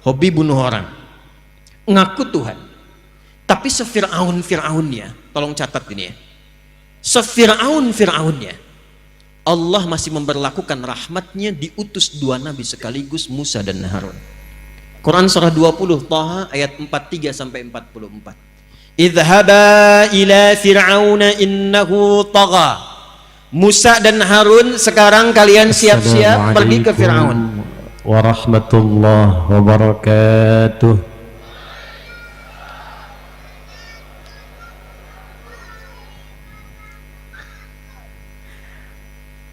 hobi bunuh orang, ngaku Tuhan. Tapi Fir'aunnya, tolong catat ini ya, Fir'aunnya, Allah masih memberlakukan rahmatnya, diutus dua nabi sekaligus, Musa dan Harun. Quran surah 20 Taha ayat 43 sampai 44. Idhaba ila fir'auna innahu tagha. Musa dan Harun, sekarang kalian siap-siap pergi ke Fir'aun. Warahmatullahi wabarakatuh.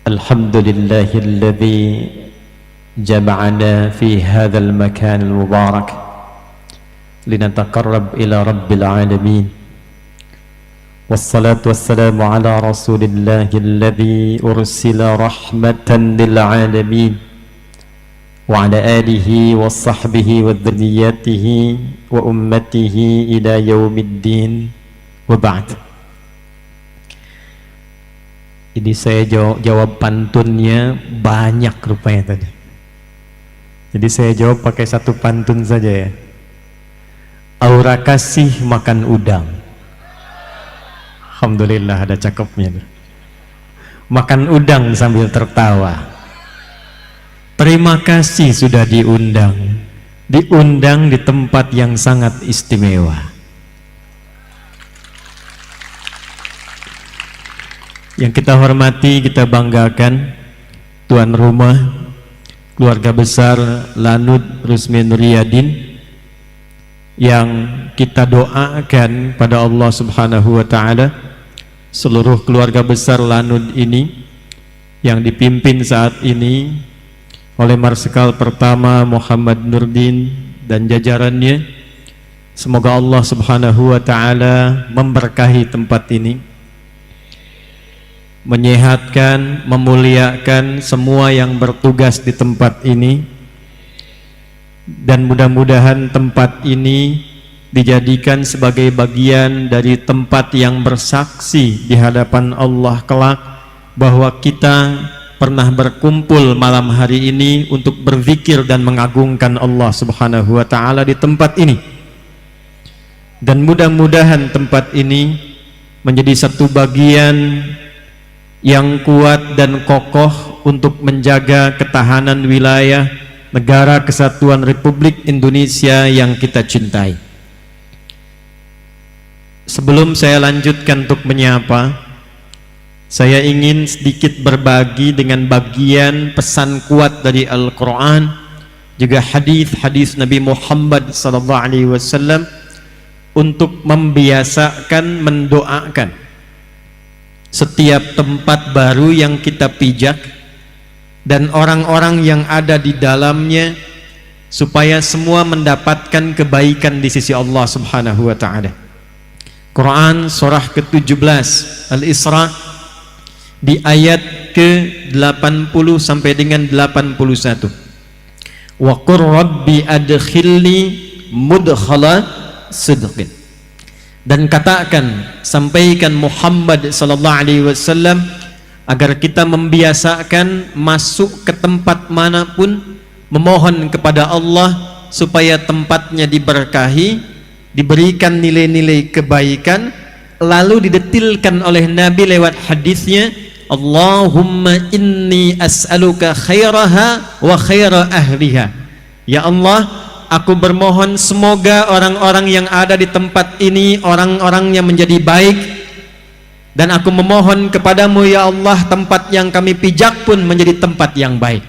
Alhamdulillahilladzi jama'ana fi hadzal makan al-mubarak linataqarrab ila rabbil alamin. Wassalatu wassalamu ala rasulillahilladzi ursila rahmatan lil alamin wa ala alihi wa sahbihi wa dzurriyyatihi wa ummatihi ila yaumiddin wa ba'd. Jadi saya jawab pantunnya banyak rupanya tadi. Jadi saya jawab pakai satu pantun saja ya. Aura kasih makan udang. Alhamdulillah ada cakepnya. Makan udang sambil tertawa. Terima kasih sudah diundang. Diundang di tempat yang sangat istimewa. Yang kita hormati, kita banggakan tuan rumah keluarga besar Lanud Rusmi Nuryadin, yang kita doakan pada Allah Subhanahu wa taala seluruh keluarga besar Lanud ini yang dipimpin saat ini oleh Marsikal pertama Muhammad Nurdin dan jajarannya. Semoga Allah Subhanahu wa taala memberkahi tempat ini, menyehatkan, memuliakan semua yang bertugas di tempat ini, dan mudah-mudahan tempat ini dijadikan sebagai bagian dari tempat yang bersaksi di hadapan Allah kelak bahwa kita pernah berkumpul malam hari ini untuk berzikir dan mengagungkan Allah Subhanahu wa taala di tempat ini. Dan mudah-mudahan tempat ini menjadi satu bagian yang kuat dan kokoh untuk menjaga ketahanan wilayah negara kesatuan Republik Indonesia yang kita cintai. Sebelum saya lanjutkan untuk menyapa, saya ingin sedikit berbagi dengan bagian pesan kuat dari Al-Quran, juga hadis-hadis Nabi Muhammad SAW, untuk membiasakan mendoakan setiap tempat baru yang kita pijak dan orang-orang yang ada di dalamnya, supaya semua mendapatkan kebaikan di sisi Allah Subhanahu wa taala. Quran surah ke-17 Al-Isra di ayat ke-80 sampai dengan 81. Wa qur rabbi adkhilni mudkhala sidqin. Dan katakan, sampaikan Muhammad sallallahu alaihi wasallam agar kita membiasakan masuk ke tempat manapun memohon kepada Allah supaya tempatnya diberkahi, diberikan nilai-nilai kebaikan, lalu didetilkan oleh Nabi lewat hadisnya, Allahumma inni as'aluka khairaha wa khaira ahliha. Ya Allah, aku bermohon semoga orang-orang yang ada di tempat ini orang-orangnya menjadi baik, dan aku memohon kepadamu ya Allah, tempat yang kami pijak pun menjadi tempat yang baik.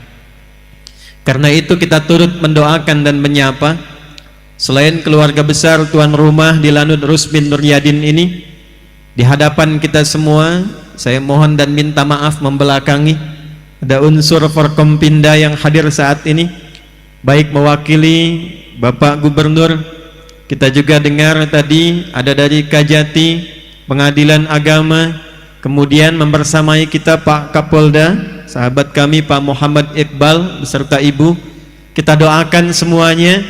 Karena itu kita turut mendoakan dan menyapa selain keluarga besar tuan rumah di Lanud Rusmi Nuryadin ini, di hadapan kita semua saya mohon dan minta maaf membelakangi ada unsur Forkompinda yang hadir saat ini, baik mewakili Bapak Gubernur, kita juga dengar tadi ada dari Kajati, Pengadilan Agama, kemudian membersamai kita Pak Kapolda, sahabat kami Pak Muhammad Iqbal beserta Ibu. Kita doakan semuanya,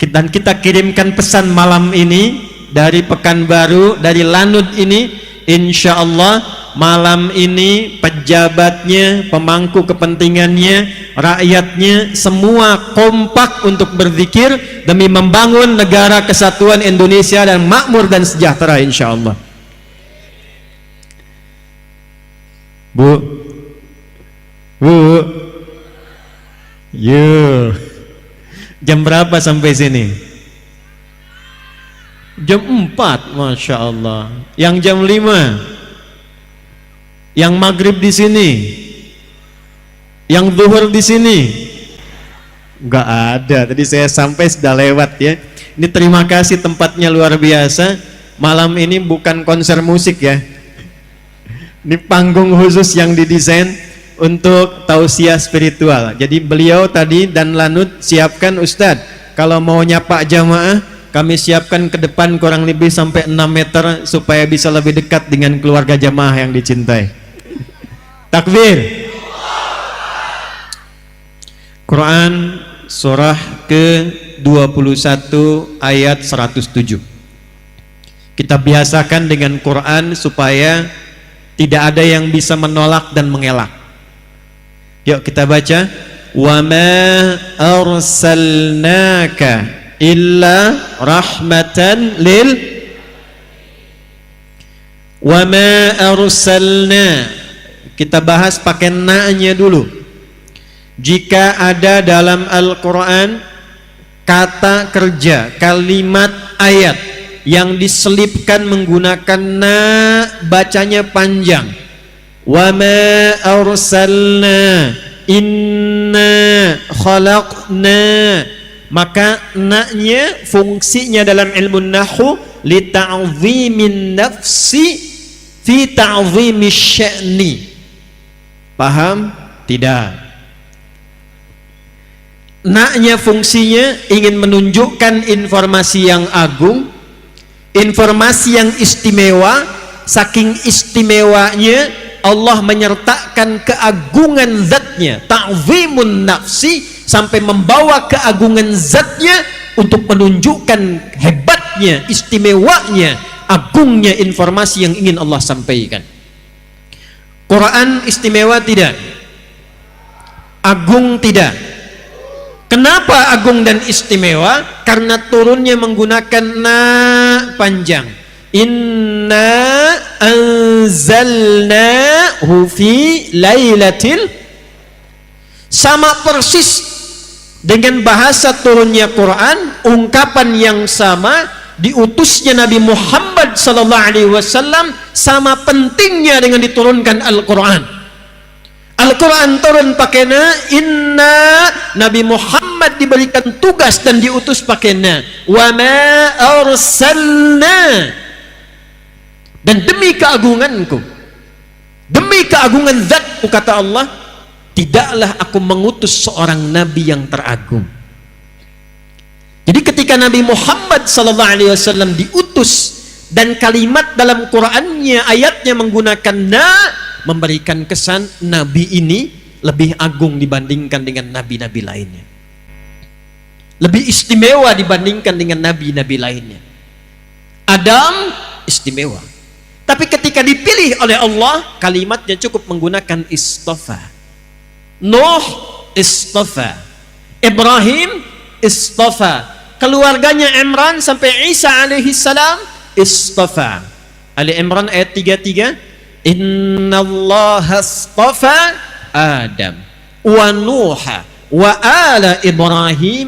dan kita kirimkan pesan malam ini dari Pekanbaru, dari Lanud ini, insya Allah malam ini pejabatnya, pemangku kepentingannya, rakyatnya semua kompak untuk berzikir demi membangun negara kesatuan Indonesia dan makmur dan sejahtera insyaallah. Bu, yuk, jam berapa sampai sini? Jam 4, Masya Allah. Yang jam 5, yang maghrib di sini, yang zuhur di sini, nggak ada. Tadi saya sampai sudah lewat ya. Ini terima kasih, tempatnya luar biasa. Malam ini bukan konser musik ya. Ini panggung khusus yang didesain untuk tausiah spiritual. Jadi beliau tadi dan Lanut siapkan, Ustadz, kalau mau nyapa jamaah, kami siapkan ke depan kurang lebih sampai 6 meter supaya bisa lebih dekat dengan keluarga jamaah yang dicintai. Takbir. Quran surah ke-21 ayat 107. Kita biasakan dengan Quran supaya tidak ada yang bisa menolak dan mengelak. Yuk kita baca. Wa ma arsalnaka illa rahmatan lil. Wa ma arsalna. Kita bahas pakai na-nya dulu. Jika ada dalam Al-Quran kata kerja, kalimat, ayat yang diselipkan menggunakan na, bacanya panjang. Wa ma arsalna inna khalaqna, maka na-nya fungsinya dalam ilmu nahwu li ta'zimin nafsi fi ta'zimi sya'ni. Paham? Tidak. Na-nya fungsinya ingin menunjukkan informasi yang agung, informasi yang istimewa. Saking istimewanya Allah menyertakan keagungan zatnya, ta'zimun nafsi, sampai membawa keagungan zatnya untuk menunjukkan hebatnya, istimewanya, agungnya informasi yang ingin Allah sampaikan. Quran istimewa tidak? Agung tidak? Kenapa agung dan istimewa? Karena turunnya menggunakan na panjang. Inna anzalnahu fi lailatil, sama persis dengan bahasa turunnya Quran, ungkapan yang sama, diutusnya Nabi Muhammad sallallahu alaihi wasallam, sama pentingnya dengan diturunkan Al-Quran. Al-Quran turun pakai na, inna, Nabi Muhammad diberikan tugas dan diutus pakai na. Wa ma arsalna, dan demi keagunganku, demi keagungan zatku, kata Allah, tidaklah aku mengutus seorang nabi yang teragung. Jadi ketika Nabi Muhammad sallallahu alaihi wasallam diutus dan kalimat dalam Qur'annya, ayatnya menggunakan na, memberikan kesan nabi ini lebih agung dibandingkan dengan nabi-nabi lainnya, lebih istimewa dibandingkan dengan nabi-nabi lainnya. Adam istimewa, tapi ketika dipilih oleh Allah, kalimatnya cukup menggunakan istafa. Nuh istafa, Ibrahim istafa, keluarganya Imran sampai Isa alaihi salam istafa. Ali Imran ayat 33, Innallaha astafa Adam wa Nuha wa ala Ibrahim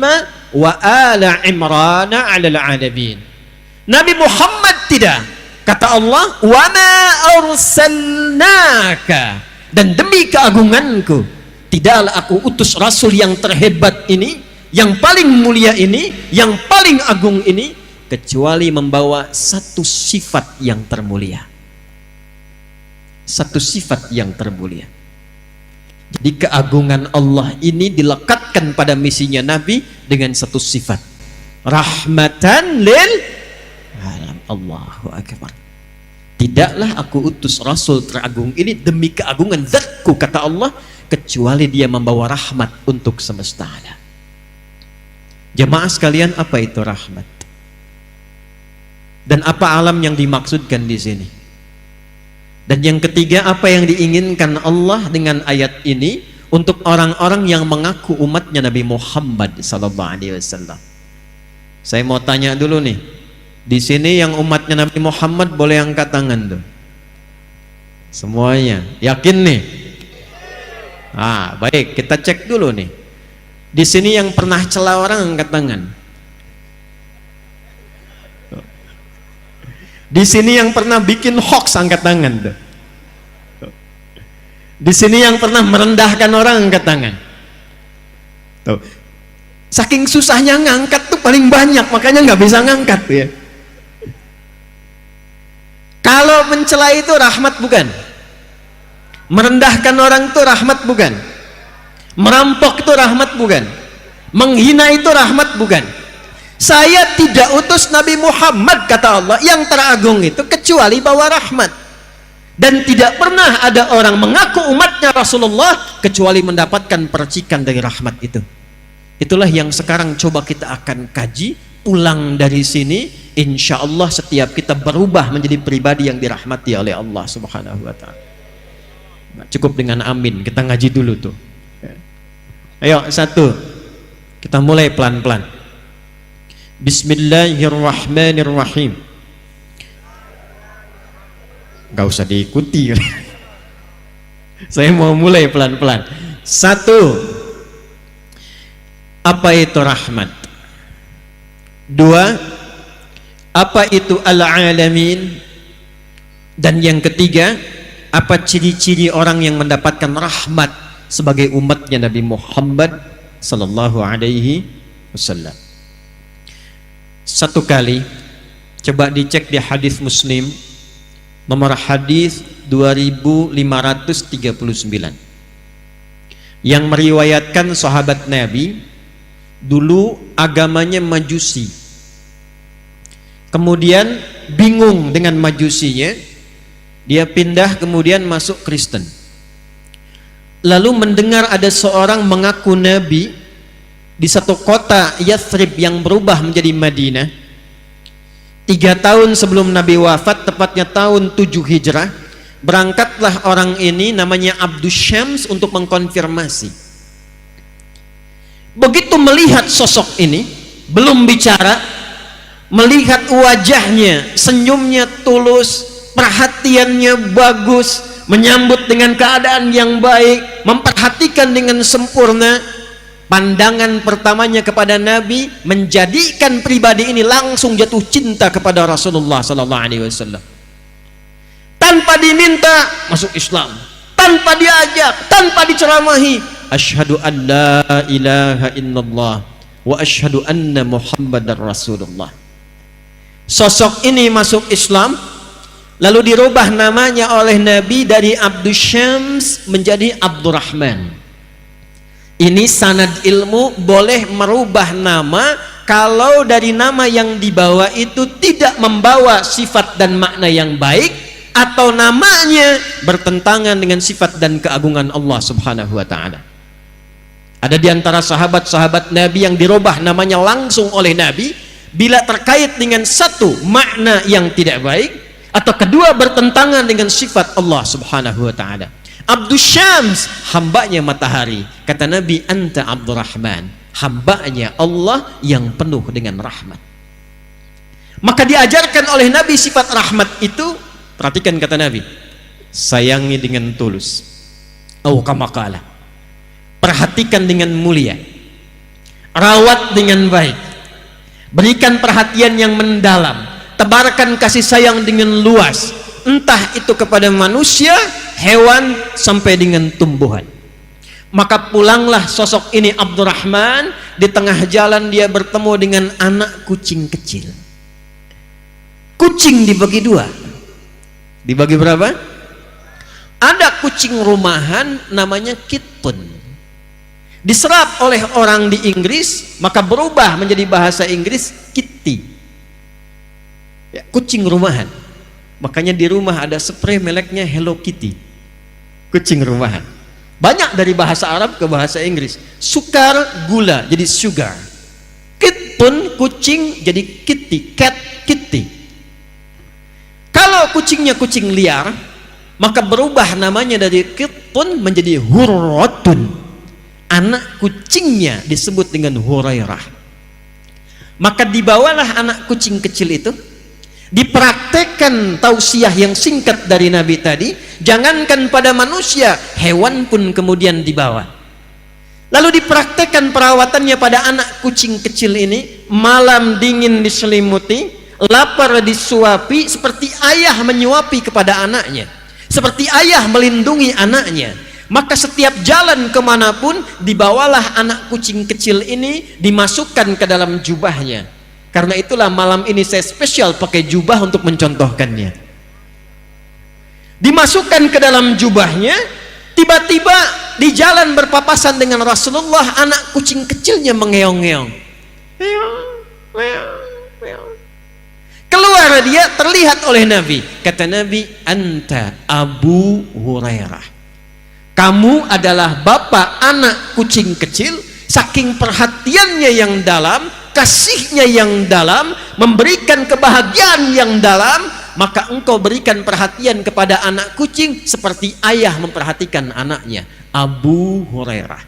wa ala Imran ala alamin. Nabi Muhammad tidak. Kata Allah, wa ma arsalnaka, dan demi keagunganku tidaklah aku utus rasul yang terhebat ini, yang paling mulia ini, yang paling agung ini, kecuali membawa satu sifat yang termulia. Satu sifat yang termulia. Jadi keagungan Allah ini dilekatkan pada misinya Nabi dengan satu sifat, rahmatan lil alam. Allahu akbar. Tidaklah aku utus rasul teragung ini demi keagungan zatku, kata Allah, kecuali dia membawa rahmat untuk semesta alam. Jemaah sekalian, apa itu rahmat? Dan apa alam yang dimaksudkan di sini? Dan yang ketiga, apa yang diinginkan Allah dengan ayat ini untuk orang-orang yang mengaku umatnya Nabi Muhammad SAW. Saya mau tanya dulu nih, di sini yang umatnya Nabi Muhammad boleh angkat tangan tuh? Semuanya, yakin nih? Baik, kita cek dulu nih. Di sini yang pernah cela orang angkat tangan. Di sini yang pernah bikin hoax angkat tangan tuh. Di sini yang pernah merendahkan orang angkat tangan. Tuh. Saking susahnya ngangkat tuh paling banyak, makanya nggak bisa ngangkat tuh ya. Kalau mencela itu rahmat bukan? Merendahkan orang itu rahmat bukan? Merampok itu rahmat bukan? Menghina itu rahmat bukan? Saya tidak utus Nabi Muhammad, kata Allah, yang teragung itu kecuali bawa rahmat. Dan tidak pernah ada orang mengaku umatnya Rasulullah kecuali mendapatkan percikan dari rahmat itu. Itulah yang sekarang coba kita akan kaji. Pulang dari sini, insya Allah setiap kita berubah menjadi pribadi yang dirahmati oleh Allah Subhanahu wa ta'ala. Cukup dengan amin, kita ngaji dulu tuh. Ayo, satu, kita mulai pelan-pelan. Bismillahirrahmanirrahim. Gak usah diikuti. Saya mau mulai pelan-pelan. Satu, apa itu rahmat? Dua, apa itu al-alamin? Dan yang ketiga, apa ciri-ciri orang yang mendapatkan rahmat sebagai umatnya Nabi Muhammad sallallahu alaihi wasallam? Satu kali, coba dicek di hadis Muslim, nomor hadis 2539, yang meriwayatkan sahabat Nabi dulu agamanya Majusi, kemudian bingung dengan Majusinya, dia pindah kemudian masuk Kristen, lalu mendengar ada seorang mengaku Nabi di satu kota Yathrib yang berubah menjadi Madinah 3 tahun sebelum Nabi wafat, tepatnya tahun 7 Hijrah. Berangkatlah orang ini namanya Abdus Syams untuk mengkonfirmasi. Begitu melihat sosok ini, belum bicara, melihat wajahnya, senyumnya tulus, perhatiannya bagus, menyambut dengan keadaan yang baik, memperhatikan dengan sempurna, pandangan pertamanya kepada Nabi menjadikan pribadi ini langsung jatuh cinta kepada Rasulullah sallallahu alaihi wasallam. Tanpa diminta masuk Islam, tanpa diajak, tanpa diceramahi, asyhadu an la ilaha illallah wa asyhadu anna Muhammadar Rasulullah. Sosok ini masuk Islam, lalu dirubah namanya oleh Nabi dari Abdus Syams menjadi Abdurrahman. Ini sanad ilmu boleh merubah nama kalau dari nama yang dibawa itu tidak membawa sifat dan makna yang baik, atau namanya bertentangan dengan sifat dan keagungan Allah Subhanahu wa ta'ala. Ada di antara sahabat-sahabat Nabi yang dirubah namanya langsung oleh Nabi bila terkait dengan satu makna yang tidak baik, atau kedua bertentangan dengan sifat Allah Subhanahu wa ta'ala. Abdus Syams, hambanya matahari. Kata Nabi, anta Abdurrahman, hambanya Allah yang penuh dengan rahmat. Maka diajarkan oleh Nabi sifat rahmat itu. Perhatikan kata Nabi, sayangi dengan tulus, au kama qala, perhatikan dengan mulia, rawat dengan baik, berikan perhatian yang mendalam, tebarkan kasih sayang dengan luas, entah itu kepada manusia, hewan, sampai dengan tumbuhan. Maka pulanglah sosok ini Abdurrahman. Di tengah jalan dia bertemu dengan anak kucing kecil. Kucing dibagi dua. Dibagi berapa? Ada kucing rumahan namanya kitpun, diserap oleh orang di Inggris, maka berubah menjadi bahasa Inggris kitty ya, kucing rumahan. Makanya di rumah ada spray mereknya Hello Kitty, kucing rumahan. Banyak dari bahasa Arab ke bahasa Inggris. Sukar, gula jadi sugar. Kitpun, kucing, jadi kitty, cat, kitty. Kalau kucingnya kucing liar, Maka berubah namanya dari Qittun menjadi Hurratun. Anak kucingnya disebut dengan Hurairah. Maka dibawalah anak kucing kecil itu, dipraktekkan tausiah yang singkat dari Nabi tadi. Jangankan pada manusia, hewan pun kemudian dibawa. Lalu dipraktekkan perawatannya pada anak kucing kecil ini. Malam dingin diselimuti, lapar disuapi, seperti ayah menyuapi kepada anaknya, seperti ayah melindungi anaknya. Maka setiap jalan kemanapun, dibawalah anak kucing kecil ini, dimasukkan ke dalam jubahnya. Karena itulah malam ini saya spesial pakai jubah untuk mencontohkannya. Dimasukkan ke dalam jubahnya, tiba-tiba di jalan berpapasan dengan Rasulullah, anak kucing kecilnya mengeong-ngeong. Keluar dia, terlihat oleh Nabi. Kata Nabi, anta Abu Hurairah. Kamu adalah bapak anak kucing kecil. Saking perhatiannya yang dalam, kasihnya yang dalam, memberikan kebahagiaan yang dalam, maka engkau berikan perhatian kepada anak kucing seperti ayah memperhatikan anaknya. Abu Hurairah.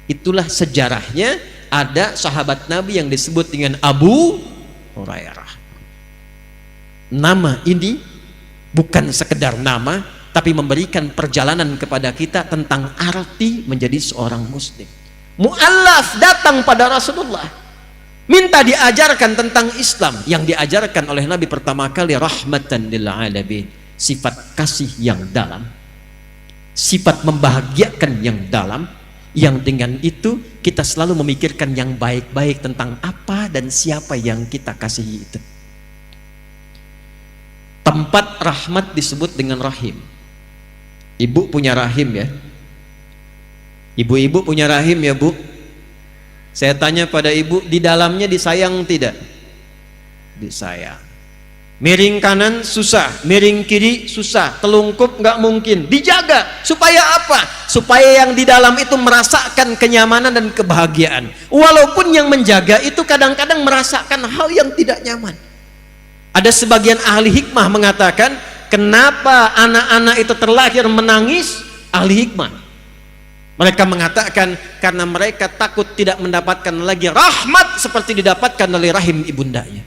Itulah sejarahnya. Ada sahabat Nabi yang disebut dengan Abu Hurairah. Nama ini bukan sekedar nama, tapi memberikan perjalanan kepada kita tentang arti menjadi seorang muslim. Mu'allaf datang pada Rasulullah, minta diajarkan tentang Islam. Yang diajarkan oleh Nabi pertama kali rahmatan lil alamin, sifat kasih yang dalam, sifat membahagiakan yang dalam, yang dengan itu kita selalu memikirkan yang baik-baik tentang apa dan siapa yang kita kasihi itu. Tempat rahmat disebut dengan rahim. Ibu punya rahim ya? Ibu-ibu punya rahim ya Bu? Saya tanya pada ibu, di dalamnya disayang tidak? Disayang. Miring kanan susah, miring kiri susah, telungkup nggak mungkin. Dijaga supaya apa? Supaya yang di dalam itu merasakan kenyamanan dan kebahagiaan. Walaupun yang menjaga itu kadang-kadang merasakan hal yang tidak nyaman. Ada sebagian ahli hikmah mengatakan, kenapa anak-anak itu terlahir menangis? Ahli hikmah, mereka mengatakan karena mereka takut tidak mendapatkan lagi rahmat seperti didapatkan oleh rahim ibundanya.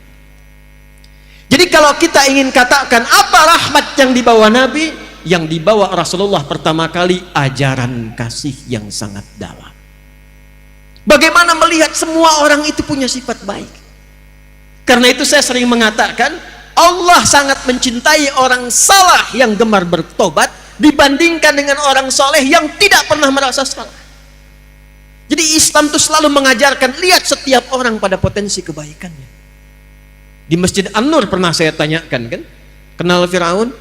Jadi kalau kita ingin katakan apa rahmat yang dibawa Nabi, yang dibawa Rasulullah pertama kali ajaran kasih yang sangat dalam. Bagaimana melihat semua orang itu punya sifat baik. Karena itu saya sering mengatakan, Allah sangat mencintai orang salah yang gemar bertobat dibandingkan dengan orang soleh yang tidak pernah merasa salah. Jadi Islam itu selalu mengajarkan, lihat setiap orang pada potensi kebaikannya. Di Masjid An-Nur pernah saya tanyakan kan, kenal Firaun?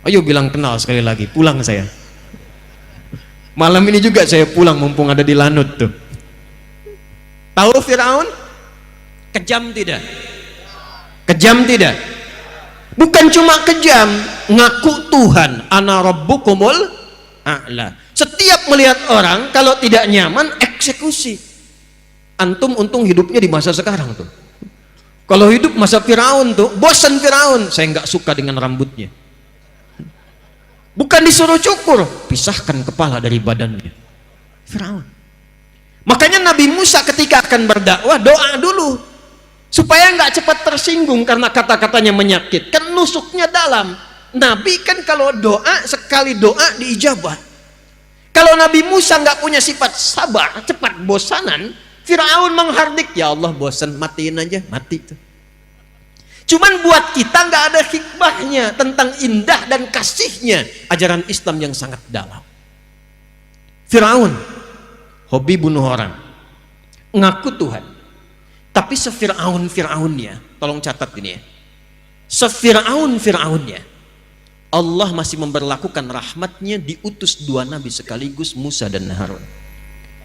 Ayo bilang kenal sekali lagi, pulang saya. Malam ini juga saya pulang mumpung ada di Lanut tuh. Tahu Firaun? Kejam tidak? Kejam tidak? Bukan cuma kejam, ngaku Tuhan, ana rabbukumul a'la. Setiap melihat orang kalau tidak nyaman, eksekusi. Antum untung hidupnya di masa sekarang tuh. Kalau hidup masa Firaun tuh, bosan Firaun, saya nggak suka dengan rambutnya. Bukan disuruh cukur, pisahkan kepala dari badannya. Firaun. Makanya Nabi Musa ketika akan berdakwah, doa dulu supaya nggak cepat tersinggung karena kata-katanya menyakitkan, nusuknya dalam. Nabi kan kalau doa, sekali doa diijabah. Kalau Nabi Musa nggak punya sifat sabar, cepat bosanan, Firaun menghardik, ya Allah bosan, matiin aja, mati tuh. Cuman buat kita nggak ada hikmahnya tentang indah dan kasihnya ajaran Islam yang sangat dalam. Firaun hobi bunuh orang, ngaku Tuhan, tapi sefiraun-firaunnya, tolong catat ini ya, sefiraun-firaunnya Allah masih memberlakukan rahmatnya, diutus dua nabi sekaligus, Musa dan Harun.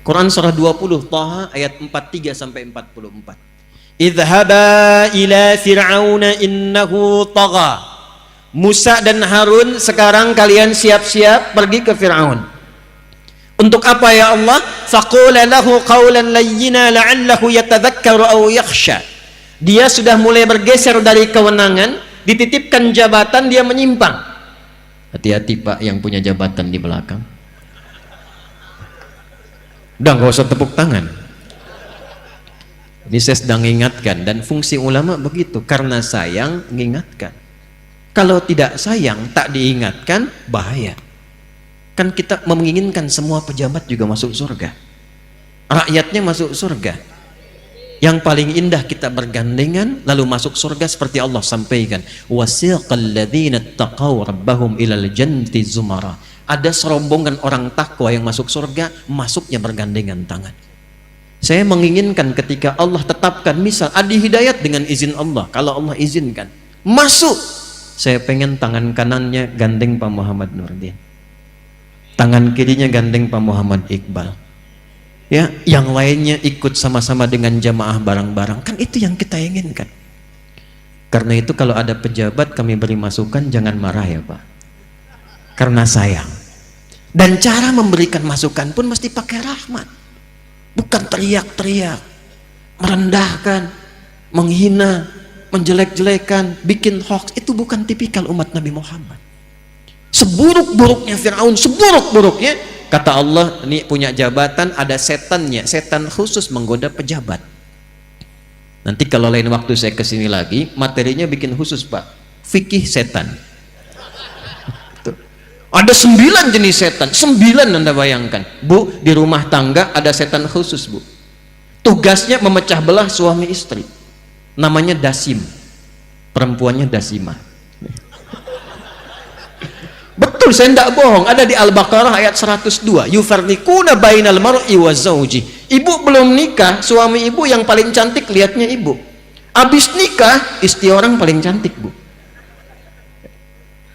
Quran surah 20 Taha ayat 43 sampai 44. Idhaba ila fir'auna innahu tagha. Musa dan Harun, sekarang kalian siap-siap pergi ke Fir'aun. Untuk apa ya Allah? Faqula lahu qawlan layyina la'allahu yatadhakkaru aw yakhsha. Dia sudah mulai bergeser dari kewenangan, dititipkan jabatan, dia menyimpang. Hati-hati Pak yang punya jabatan di belakang. Udah nggak usah tepuk tangan. Ini saya sedang ingatkan, dan fungsi ulama begitu, karena sayang mengingatkan. Kalau tidak sayang tak diingatkan bahaya. Kan kita menginginkan semua pejabat juga masuk surga, rakyatnya masuk surga. Yang paling indah kita bergandengan lalu masuk surga seperti Allah sampaikan, wasiqal ladzina taqaw rabbahum ilal jannati zumara. Ada serombongan orang takwa yang masuk surga, masuknya bergandengan tangan. Saya menginginkan ketika Allah tetapkan, misal Adi Hidayat dengan izin Allah, kalau Allah izinkan masuk, saya pengen tangan kanannya gandeng Pak Muhammad Nurdin, tangan kirinya gandeng Pak Muhammad Iqbal, ya, yang lainnya ikut sama-sama dengan jamaah bareng-bareng. Kan itu yang kita inginkan. Karena itu kalau ada pejabat kami beri masukan, jangan marah ya Pak, karena sayang. Dan cara memberikan masukan pun mesti pakai rahmat, bukan teriak-teriak, merendahkan, menghina, menjelek-jelekan, bikin hoax. Itu bukan tipikal umat Nabi Muhammad. Seburuk-buruknya Fir'aun, seburuk-buruknya, kata Allah, ini punya jabatan, ada setannya, setan khusus menggoda pejabat. Nanti kalau lain waktu saya kesini lagi, materinya bikin khusus Pak, fikih setan. Ada 9 jenis setan, 9 Anda bayangkan. Bu, di rumah tangga ada setan khusus Bu, tugasnya memecah belah suami istri, namanya Dasim, perempuannya Dasimah. Betul, saya tidak bohong, ada di Al-Baqarah ayat 102, yufarriquna bainal mar'i wa zawji. Ibu belum nikah, suami ibu yang paling cantik lihatnya ibu, habis nikah istri orang paling cantik Bu,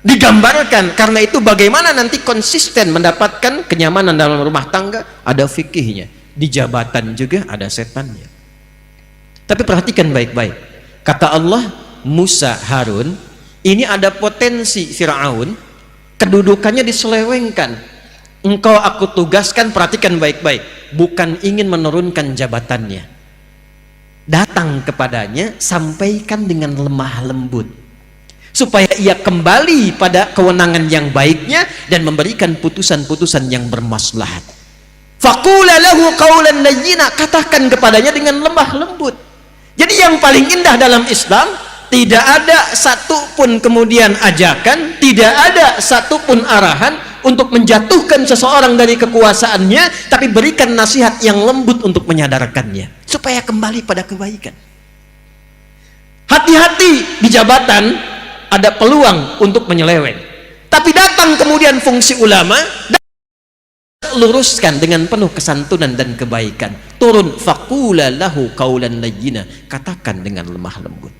digambarkan. Karena itu bagaimana nanti konsisten mendapatkan kenyamanan dalam rumah tangga, ada fikihnya. Di jabatan juga ada setannya. Tapi perhatikan baik-baik, kata Allah, Musa Harun ini ada potensi Fir'aun, kedudukannya diselewengkan. Engkau aku tugaskan, perhatikan baik-baik, bukan ingin menurunkan jabatannya, datang kepadanya, sampaikan dengan lemah lembut supaya ia kembali pada kewenangan yang baiknya dan memberikan putusan-putusan yang bermaslahat. Faqula lahu qawlan layyina, katakan kepadanya dengan lemah lembut. Jadi yang paling indah dalam Islam, tidak ada satupun kemudian ajakan, tidak ada satupun arahan untuk menjatuhkan seseorang dari kekuasaannya, tapi berikan nasihat yang lembut untuk menyadarkannya supaya kembali pada kebaikan. Hati-hati di jabatan, ada peluang untuk menyeleweng, tapi datang kemudian fungsi ulama, luruskan dengan penuh kesantunan dan kebaikan. Turun, faqula lahu qaulan layyina, katakan dengan lemah lembut.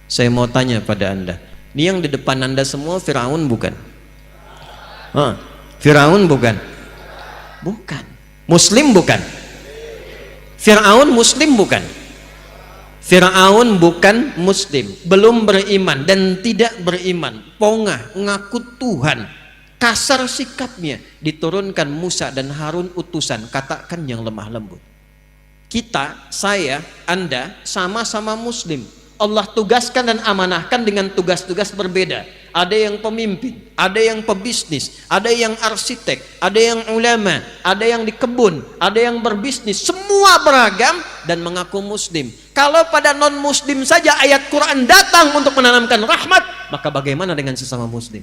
Saya mau tanya pada Anda, ini yang di depan Anda semua Firaun bukan? Firaun bukan? Bukan. Muslim bukan? Firaun Muslim bukan? Fir'aun bukan Muslim, belum beriman dan tidak beriman, pongah, ngaku Tuhan, kasar sikapnya. Diturunkan Musa dan Harun utusan, katakan yang lemah lembut. Kita, saya, Anda sama-sama Muslim, Allah tugaskan dan amanahkan dengan tugas-tugas berbeda. Ada yang pemimpin, ada yang pebisnis, ada yang arsitek, ada yang ulama, ada yang di kebun, ada yang berbisnis, semua beragam dan mengaku Muslim. Kalau pada non Muslim saja ayat Quran datang untuk menanamkan rahmat, maka bagaimana dengan sesama Muslim?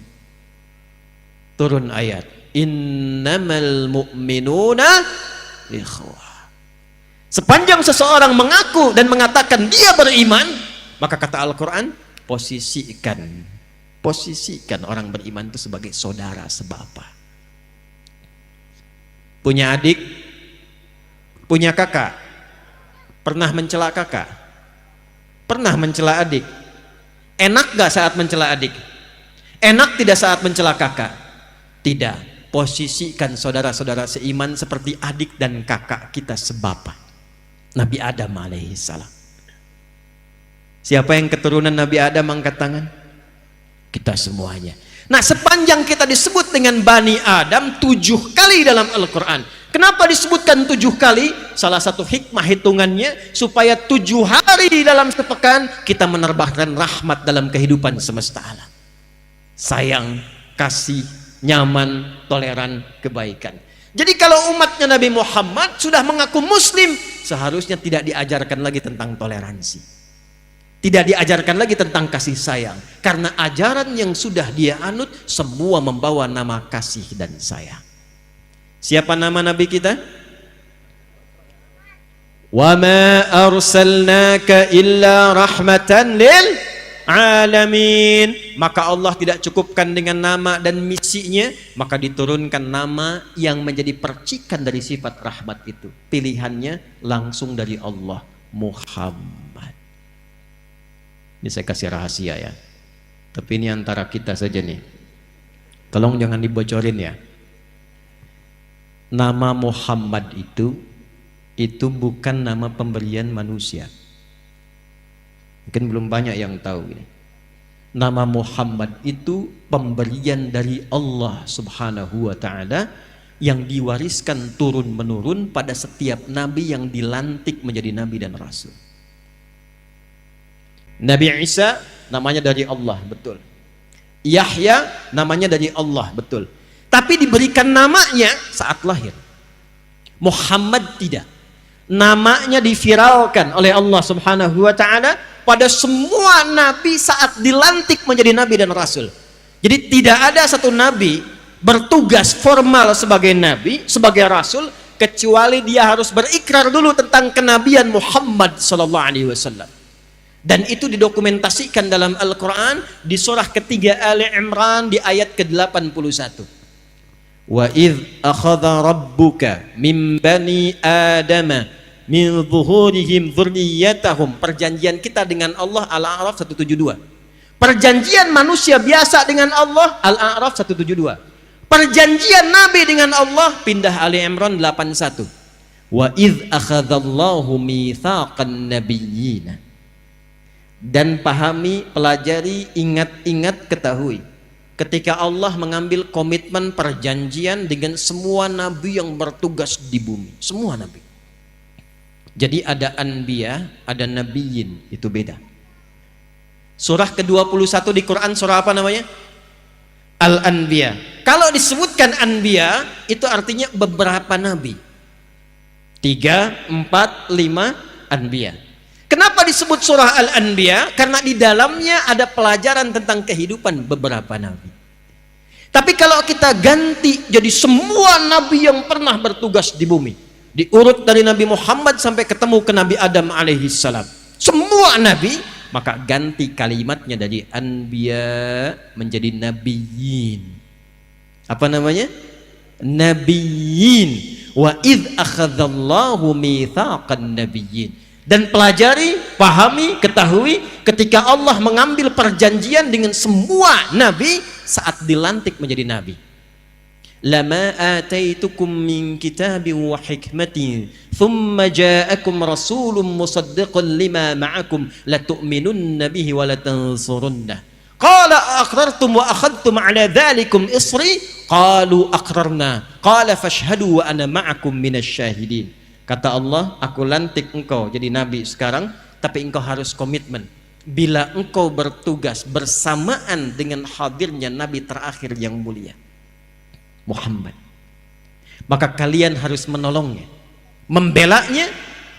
Turun ayat, innamal mu'minuna ikhwah. Sepanjang seseorang mengaku dan mengatakan dia beriman, maka kata Al-Quran, posisikan orang beriman itu sebagai saudara sebapa. Punya adik, punya kakak, pernah mencela kakak, pernah mencela adik. Enak gak saat mencela adik? Enak tidak saat mencela kakak? Tidak. Posisikan saudara-saudara seiman seperti adik dan kakak kita sebapa, Nabi Adam alaihissalam. Siapa yang keturunan Nabi Adam angkat tangan? Kita semuanya. Nah, sepanjang kita disebut dengan Bani Adam 7 kali dalam Al-Quran. Kenapa disebutkan 7 kali? Salah satu hikmah hitungannya supaya 7 hari dalam sepekan kita menerbangkan rahmat dalam kehidupan semesta alam. Sayang, kasih, nyaman, toleran, kebaikan. Jadi kalau umatnya Nabi Muhammad sudah mengaku muslim, seharusnya tidak diajarkan lagi tentang toleransi, tidak diajarkan lagi tentang kasih sayang, karena ajaran yang sudah dia anut semua membawa nama kasih dan sayang. Siapa nama Nabi kita? Wa ma arsalnaka illa rahmatan lil alamin. Maka Allah tidak cukupkan dengan nama dan misinya, maka diturunkan nama yang menjadi percikan dari sifat rahmat itu. Pilihannya langsung dari Allah, Muhammad. Ini saya kasih rahasia ya, tapi ini antara kita saja nih, tolong jangan dibocorin ya. Nama Muhammad itu bukan nama pemberian manusia. Mungkin belum banyak yang tahu ini. Nama Muhammad itu pemberian dari Allah Subhanahu wa ta'ala yang diwariskan turun-menurun pada setiap nabi yang dilantik menjadi nabi dan rasul. Nabi Isa namanya dari Allah, betul. Yahya namanya dari Allah, betul. Tapi diberikan namanya saat lahir. Muhammad tidak. Namanya diviralkan oleh Allah Subhanahu wa ta'ala pada semua nabi saat dilantik menjadi nabi dan rasul. Jadi tidak ada satu nabi bertugas formal sebagai nabi, sebagai rasul, kecuali dia harus berikrar dulu tentang kenabian Muhammad sallallahu alaihi wasallam. Dan itu didokumentasikan dalam Al-Quran di surah ketiga Ali Imran di ayat ke-81. Wa idh akhadha rabbuka min bani adama min zuhurihim dzurriyyatahum. Perjanjian kita dengan Allah Al-A'raf 172. Perjanjian manusia biasa dengan Allah Al-A'raf 172. Perjanjian Nabi dengan Allah pindah Ali Imran 81. Wa idh akhadallahu mitsaqan nabiyyin. Dan pahami, pelajari, ingat-ingat, ketahui, ketika Allah mengambil komitmen perjanjian dengan semua nabi yang bertugas di bumi, semua nabi. Jadi ada anbiya, ada nabiyin, itu beda. Surah ke-21 di Quran surah apa namanya? Al-Anbiya. Kalau disebutkan anbiya itu artinya beberapa nabi. 3, 4, 5 anbiya. Kenapa disebut surah Al-Anbiya? Karena di dalamnya ada pelajaran tentang kehidupan beberapa nabi. Tapi kalau kita ganti jadi semua nabi yang pernah bertugas di bumi, diurut dari Nabi Muhammad sampai ketemu ke Nabi Adam alaihi salam, semua nabi, maka ganti kalimatnya dari anbiya menjadi nabiyyin. Apa namanya? Nabiyyin. Wa idh akhadallahu mitsaqan nabiyyin. Dan pelajari, pahami, ketahui ketika Allah mengambil perjanjian dengan semua nabi saat dilantik menjadi nabi. Lama ataitukum min kitabin wa hikmatin thumma ja'akum rasulun musaddiqun lima ma'akum latu'minunna bihi wa latansurunnah. Qala aqrartum wa akhadtum ala dhalikum isri qalu aqrarna qala fashhadu wa ana ma'akum minasy syahidin. Kata Allah, aku lantik engkau jadi nabi sekarang, tapi engkau harus komitmen. Bila engkau bertugas bersamaan dengan hadirnya nabi terakhir yang mulia, Muhammad, maka kalian harus menolongnya, membelanya,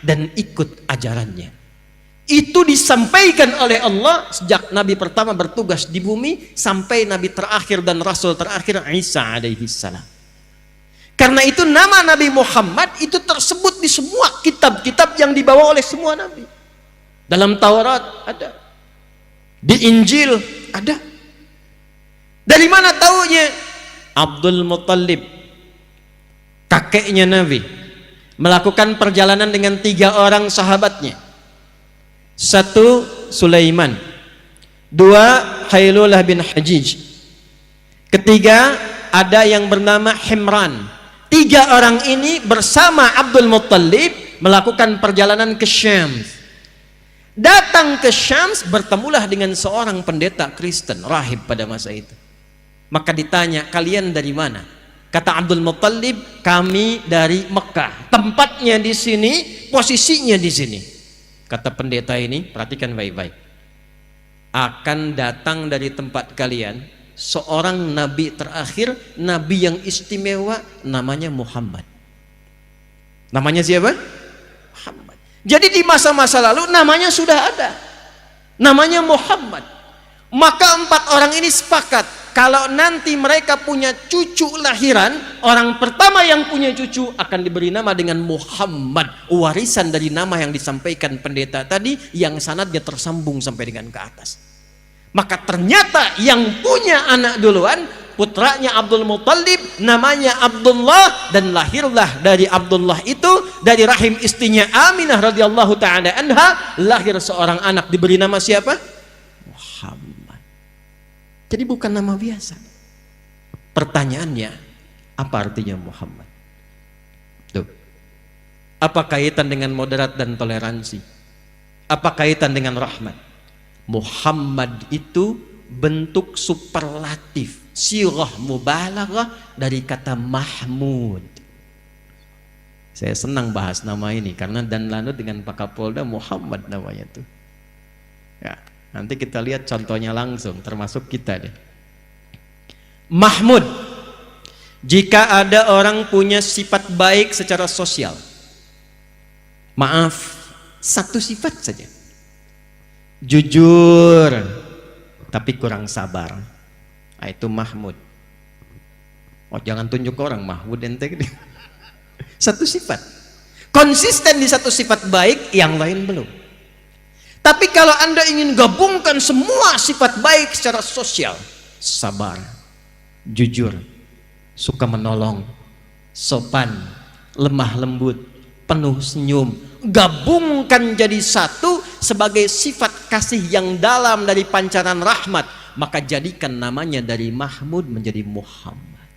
dan ikut ajarannya. Itu disampaikan oleh Allah sejak nabi pertama bertugas di bumi sampai nabi terakhir dan rasul terakhir Isa alaihi salam. Karena itu nama Nabi Muhammad itu tersebut di semua kitab-kitab yang dibawa oleh semua nabi. Dalam Taurat ada, di Injil ada. Dari mana taunya? Abdul Muttalib, kakeknya Nabi, melakukan perjalanan dengan 3 orang sahabatnya. 1 Sulaiman, 2 Khailulah bin Hajij, 3 ada yang bernama Himran. 3 orang ini bersama Abdul Muttalib melakukan perjalanan ke Syam. Datang ke Syam, bertemulah dengan seorang pendeta Kristen, rahib pada masa itu. Maka ditanya, kalian dari mana? Kata Abdul Muttalib, kami dari Mekah. Tempatnya di sini, posisinya di sini. Kata pendeta ini, perhatikan baik-baik. Akan datang dari tempat kalian seorang nabi terakhir, nabi yang istimewa, namanya Muhammad. Namanya siapa? Muhammad. Jadi di masa-masa lalu namanya sudah ada, namanya Muhammad. Maka 4 orang ini sepakat, kalau nanti mereka punya cucu lahiran, orang pertama yang punya cucu akan diberi nama dengan Muhammad, warisan dari nama yang disampaikan pendeta tadi, yang sanadnya tersambung sampai dengan ke atas. Maka ternyata yang punya anak duluan putranya Abdul Muttalib, namanya Abdullah, dan lahirlah dari Abdullah itu, dari rahim istrinya Aminah radhiyallahu taala anha, lahir seorang anak diberi nama siapa? Muhammad. Jadi bukan nama biasa. Pertanyaannya, apa artinya Muhammad? Tuh. Apa kaitan dengan moderat dan toleransi? Apa kaitan dengan rahmat? Muhammad itu bentuk superlatif, sirah mubalaghah dari kata Mahmud. Saya senang bahas nama ini karena Dan Lanut dengan Pak Kapolda Muhammad namanya tuh. Ya, nanti kita lihat contohnya langsung, termasuk kita deh. Mahmud, jika ada orang punya sifat baik secara sosial, maaf, satu sifat saja, jujur tapi kurang sabar, nah, itu Mahmud. Oh, jangan tunjuk orang Mahmud ente gede. Satu sifat, konsisten di satu sifat baik, yang lain belum. Tapi kalau Anda ingin gabungkan semua sifat baik secara sosial, sabar, jujur, suka menolong, sopan, lemah lembut, penuh senyum, gabungkan jadi satu sebagai sifat kasih yang dalam dari pancaran rahmat, maka jadikan namanya dari Mahmud menjadi Muhammad.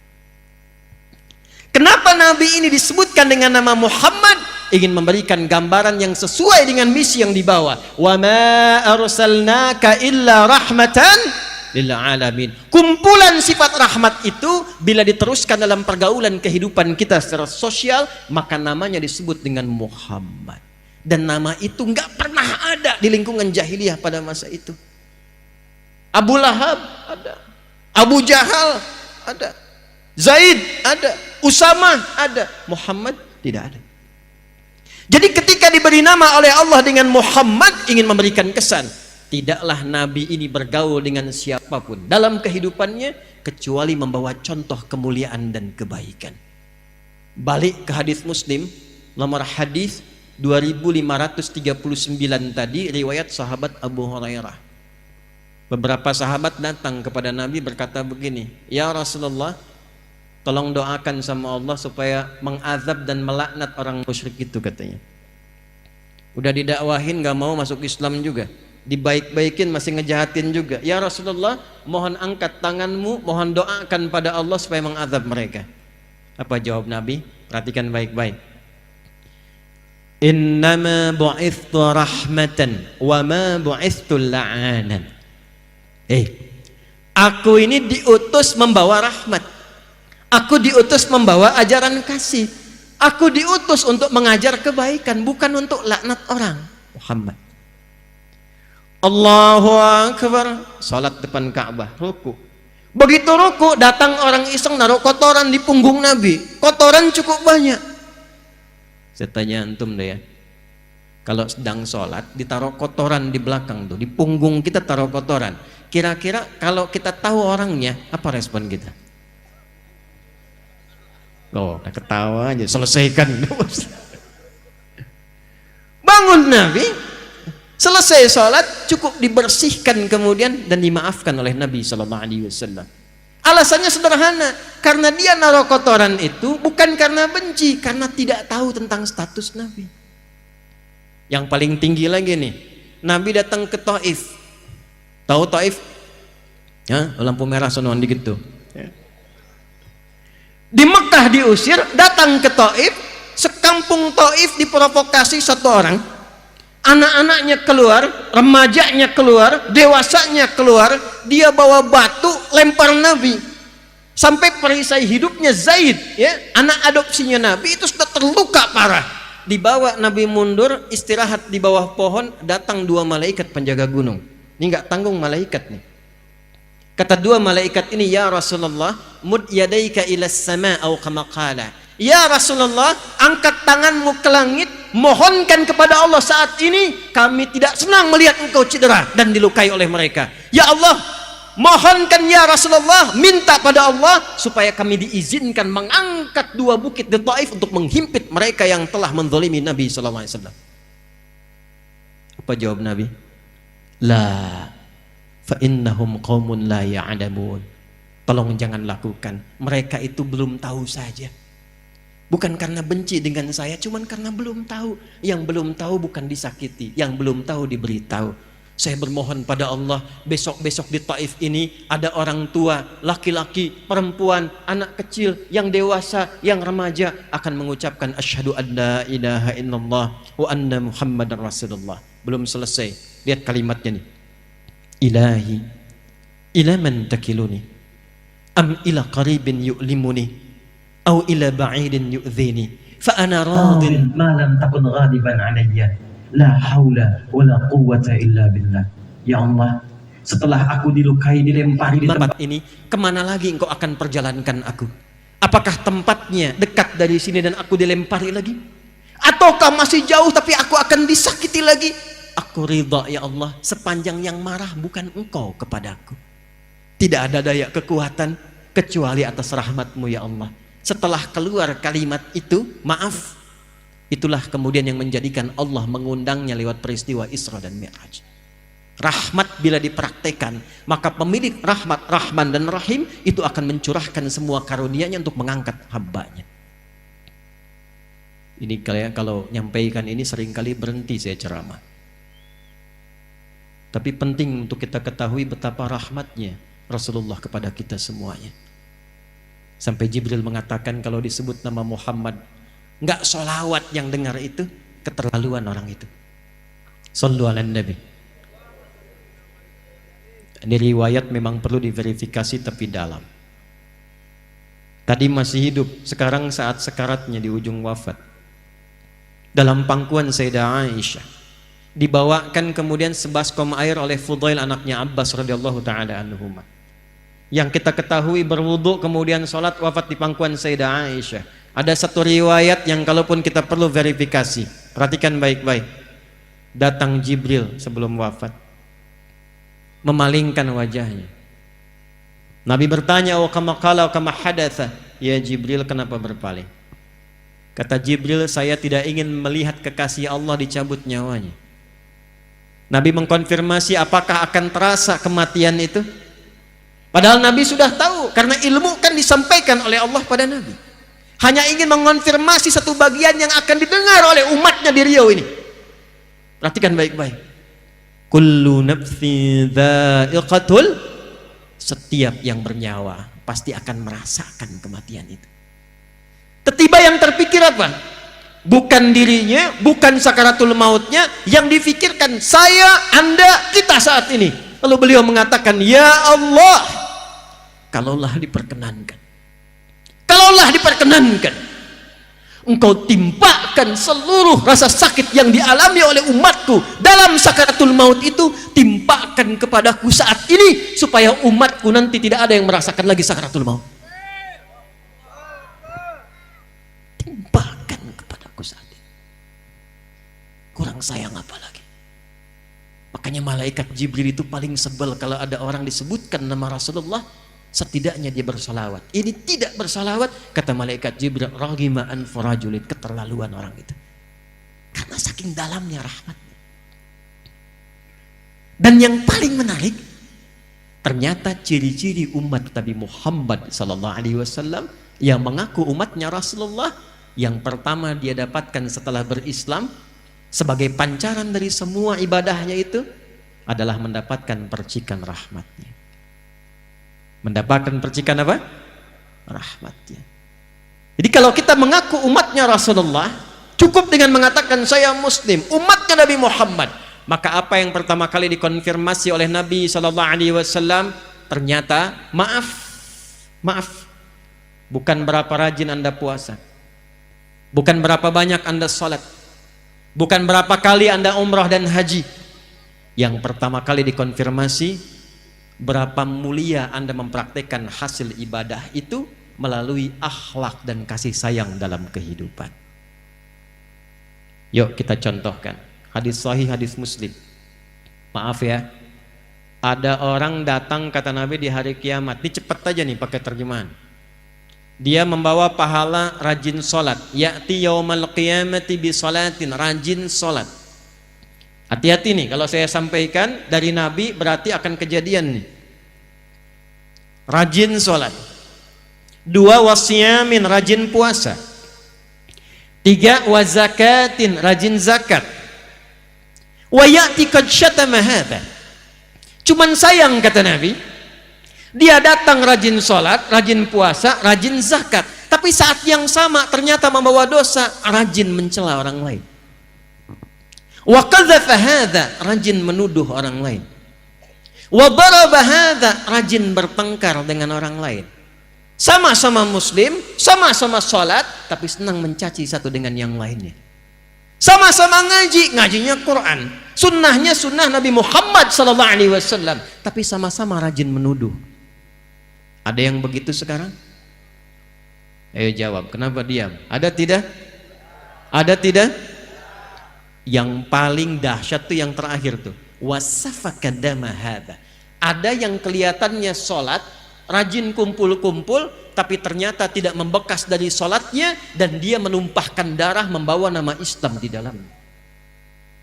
Kenapa Nabi ini disebutkan dengan nama Muhammad? Ingin memberikan gambaran yang sesuai dengan misi yang dibawa. Wa ma arsalnaka illa rahmatan lil alamin. Kumpulan sifat rahmat itu bila diteruskan dalam pergaulan kehidupan kita secara sosial, maka namanya disebut dengan Muhammad. Dan nama itu nggak pernah ada di lingkungan jahiliyah pada masa itu. Abu Lahab ada, Abu Jahal ada, Zaid ada, Usamah ada, Muhammad tidak ada. Jadi ketika diberi nama oleh Allah dengan Muhammad, ingin memberikan kesan, tidaklah Nabi ini bergaul dengan siapapun dalam kehidupannya kecuali membawa contoh kemuliaan dan kebaikan. Balik ke hadis Muslim, nomor hadis 2539 tadi, riwayat sahabat Abu Hurairah. Beberapa sahabat datang kepada Nabi berkata begini, ya Rasulullah, tolong doakan sama Allah supaya mengazab dan melaknat orang musyrik itu, katanya. Udah didakwahin gak mau masuk Islam juga, dibaik-baikin masih ngejahatin juga. Ya Rasulullah, mohon angkat tanganmu, mohon doakan pada Allah supaya mengazab mereka. Apa jawab Nabi? Perhatikan baik-baik. Innama bu'ithtu rahmatan wa ma bu'ithtu la'anan. Aku ini diutus membawa rahmat. Aku diutus membawa ajaran kasih. Aku diutus untuk mengajar kebaikan, bukan untuk laknat orang. Muhammad. Allahu Akbar, salat depan Ka'bah, ruku. Begitu ruku, datang orang iseng naruh kotoran di punggung Nabi. Kotoran cukup banyak. Saya tanya antum deh ya, kalau sedang sholat ditaruh kotoran di belakang tuh, di punggung kita taruh kotoran, kira-kira kalau kita tahu orangnya, apa respon kita? Oh, ketawa aja, selesaikan. Bangun Nabi, selesai sholat, cukup dibersihkan kemudian dan dimaafkan oleh Nabi SAW. Alasannya sederhana, karena dia naruh kotoran itu bukan karena benci, karena tidak tahu tentang status Nabi. Yang paling tinggi lagi nih, Nabi datang ke Taif. Tahu Taif? Ya, lampu merah sonoan dikit tuh. Di Mekah diusir, datang ke Taif, sekampung Taif diprovokasi satu orang, anak-anaknya keluar, remajanya keluar, dewasanya keluar, dia bawa batu lempar Nabi, sampai perisai hidupnya Zaid, ya, anak adopsinya Nabi itu sudah terluka parah. Dibawa Nabi mundur, istirahat di bawah pohon, datang 2 malaikat penjaga gunung. Ini nggak tanggung malaikat nih. Kata dua malaikat ini, ya Rasulullah, mud yadaika ila sama au kama qala. Ya Rasulullah, angkat tanganmu ke langit, mohonkan kepada Allah saat ini, kami tidak senang melihat engkau cedera dan dilukai oleh mereka. Ya Allah, mohonkan ya Rasulullah, minta pada Allah supaya kami diizinkan mengangkat dua bukit di Taif untuk menghimpit mereka yang telah menzalimi Nabi sallallahu alaihi wasallam. Apa jawab Nabi? La fa innahum qaumun la ya'lamun. Tolong jangan lakukan. Mereka itu belum tahu saja. Bukan karena benci dengan saya, cuman karena belum tahu. Yang belum tahu bukan disakiti, yang belum tahu diberitahu. Saya bermohon pada Allah, besok-besok di Taif ini ada orang tua, laki-laki, perempuan, anak kecil, yang dewasa, yang remaja akan mengucapkan asyhadu an la ilaha illallah wa anna muhammadar rasulullah. Belum selesai, lihat kalimatnya nih. Ilahi ila man takiluni am ila qaribin yu'limuni au ila ba'idin yu'dhini fa ana radin ma lam takun ghadiban alayya la haula wala quwwata illa billah. Ya Allah, setelah aku dilukai, dilempari di tempat ini, kemana lagi engkau akan perjalankan aku? Apakah tempatnya dekat dari sini dan aku dilempari lagi? Ataukah masih jauh tapi aku akan disakiti lagi? Aku ridha ya Allah, sepanjang yang marah bukan engkau kepadaku. Tidak ada daya kekuatan kecuali atas rahmatmu ya Allah. Setelah keluar kalimat itu, maaf, itulah kemudian yang menjadikan Allah mengundangnya lewat peristiwa Isra dan Mi'raj. Rahmat bila dipraktekan, maka pemilik rahmat, Rahman dan Rahim itu akan mencurahkan semua karunia-Nya untuk mengangkat hamba-Nya. Ini kalau nyampaikan ini seringkali berhenti saya ceramah. Tapi penting untuk kita ketahui betapa rahmatnya Rasulullah kepada kita semuanya. Sampai Jibril mengatakan kalau disebut nama Muhammad, enggak sholawat yang dengar itu, keterlaluan orang itu. Shallu ala Nabi. Ini riwayat memang perlu diverifikasi tapi dalam. Tadi masih hidup, sekarang saat sekaratnya di ujung wafat. Dalam pangkuan Sayyidah Aisyah, dibawakan kemudian sebaskom air oleh Fudail anaknya Abbas radhiyallahu taala anhuma. Yang kita ketahui berwudu kemudian sholat wafat di pangkuan Sayyidah Aisyah. Ada satu riwayat yang kalaupun kita perlu verifikasi, perhatikan baik-baik. Datang Jibril sebelum wafat, memalingkan wajahnya. Nabi bertanya, "Wa kama qala wa kama hadatsa?" Ya Jibril, kenapa berpaling? Kata Jibril, saya tidak ingin melihat kekasih Allah dicabut nyawanya. Nabi mengkonfirmasi apakah akan terasa kematian itu. Padahal Nabi sudah tahu, karena ilmu kan disampaikan oleh Allah pada Nabi. Hanya ingin mengonfirmasi satu bagian yang akan didengar oleh umatnya di Riau ini. Perhatikan baik-baik. Kullu nafsin dha'iqatul, setiap yang bernyawa pasti akan merasakan kematian itu. Tiba yang terpikir apa? Bukan dirinya, bukan sakaratul mautnya, yang difikirkan saya, Anda, kita saat ini. Lalu beliau mengatakan, ya Allah, kalaulah diperkenankan, Engkau timpakan seluruh rasa sakit yang dialami oleh umatku dalam sakaratul maut itu, timpakan kepadaku saat ini, supaya umatku nanti tidak ada yang merasakan lagi sakaratul maut. Timpakan kepadaku saat ini. Kurang sayang apa lagi? Makanya malaikat Jibril itu paling sebel kalau ada orang disebutkan nama Rasulullah, setidaknya dia bersalawat. Ini tidak bersalawat, kata malaikat Jibril, raghima anfu rajulin, keterlaluan orang itu. Karena saking dalamnya rahmatnya. Dan yang paling menarik, ternyata ciri-ciri umat Nabi Muhammad sallallahu alaihi wasallam yang mengaku umatnya Rasulullah, yang pertama dia dapatkan setelah berislam sebagai pancaran dari semua ibadahnya itu adalah mendapatkan percikan rahmatnya. Mendapatkan percikan apa? Rahmatnya. Jadi kalau kita mengaku umatnya Rasulullah, cukup dengan mengatakan saya muslim, umatnya Nabi Muhammad, maka apa yang pertama kali dikonfirmasi oleh Nabi SAW? Ternyata maaf, bukan berapa rajin Anda puasa, bukan berapa banyak Anda sholat, bukan berapa kali Anda umrah dan haji. Yang pertama kali dikonfirmasi, Berapa mulia Anda mempraktekkan hasil ibadah itu melalui akhlak dan kasih sayang dalam kehidupan. Yuk kita contohkan. Hadis sahih, hadis Muslim. Maaf ya, ada orang datang kata Nabi di hari kiamat. Ini cepat aja nih pakai terjemahan. Dia membawa pahala rajin sholat. Ya'ti yaumal qiyamati bi sholatin, rajin sholat. Hati-hati nih, kalau saya sampaikan dari Nabi berarti akan kejadian nih. Rajin sholat. 2 wasyamin, rajin puasa. 3 wazakatin, rajin zakat. Wa ya'ti qad syatama hadza. Cuman sayang kata Nabi, dia datang rajin sholat, rajin puasa, rajin zakat, tapi saat yang sama ternyata membawa dosa, rajin mencela orang lain. Wa qadzafa hadza, rajin menuduh orang lain. Wa daraba hadza, rajin bertengkar dengan orang lain. Sama-sama muslim, sama-sama sholat, tapi senang mencaci satu dengan yang lainnya. Sama-sama ngaji, ngajinya Quran, sunnahnya sunnah Nabi Muhammad SAW, tapi sama-sama rajin menuduh. Ada yang begitu sekarang? Ayo jawab, kenapa diam? Ada tidak? Ada tidak? Yang paling dahsyat tuh yang terakhir tuh, wasafaka dama hadza. Ada yang kelihatannya sholat, rajin kumpul-kumpul, tapi ternyata tidak membekas dari sholatnya, dan dia menumpahkan darah membawa nama Islam di dalamnya.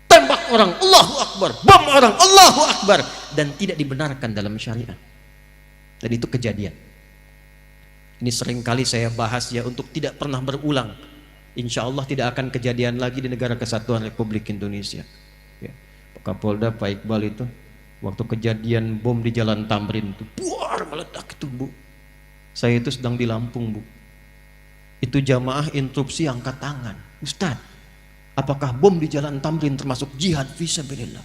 Tembak orang, Allahu Akbar, bom orang, Allahu Akbar, dan tidak dibenarkan dalam syariat. Dan itu kejadian. Ini seringkali saya bahas ya untuk tidak pernah berulang. Insya Allah tidak akan kejadian lagi di negara kesatuan Republik Indonesia. Ya. Pak Kapolda, Pak Iqbal itu waktu kejadian bom di Jalan Tamrin itu, buar meledak itu Bu. Saya itu sedang di Lampung Bu. Itu jamaah instruksi angkat tangan. Ustadz, apakah bom di Jalan Tamrin termasuk jihad fisabilillah?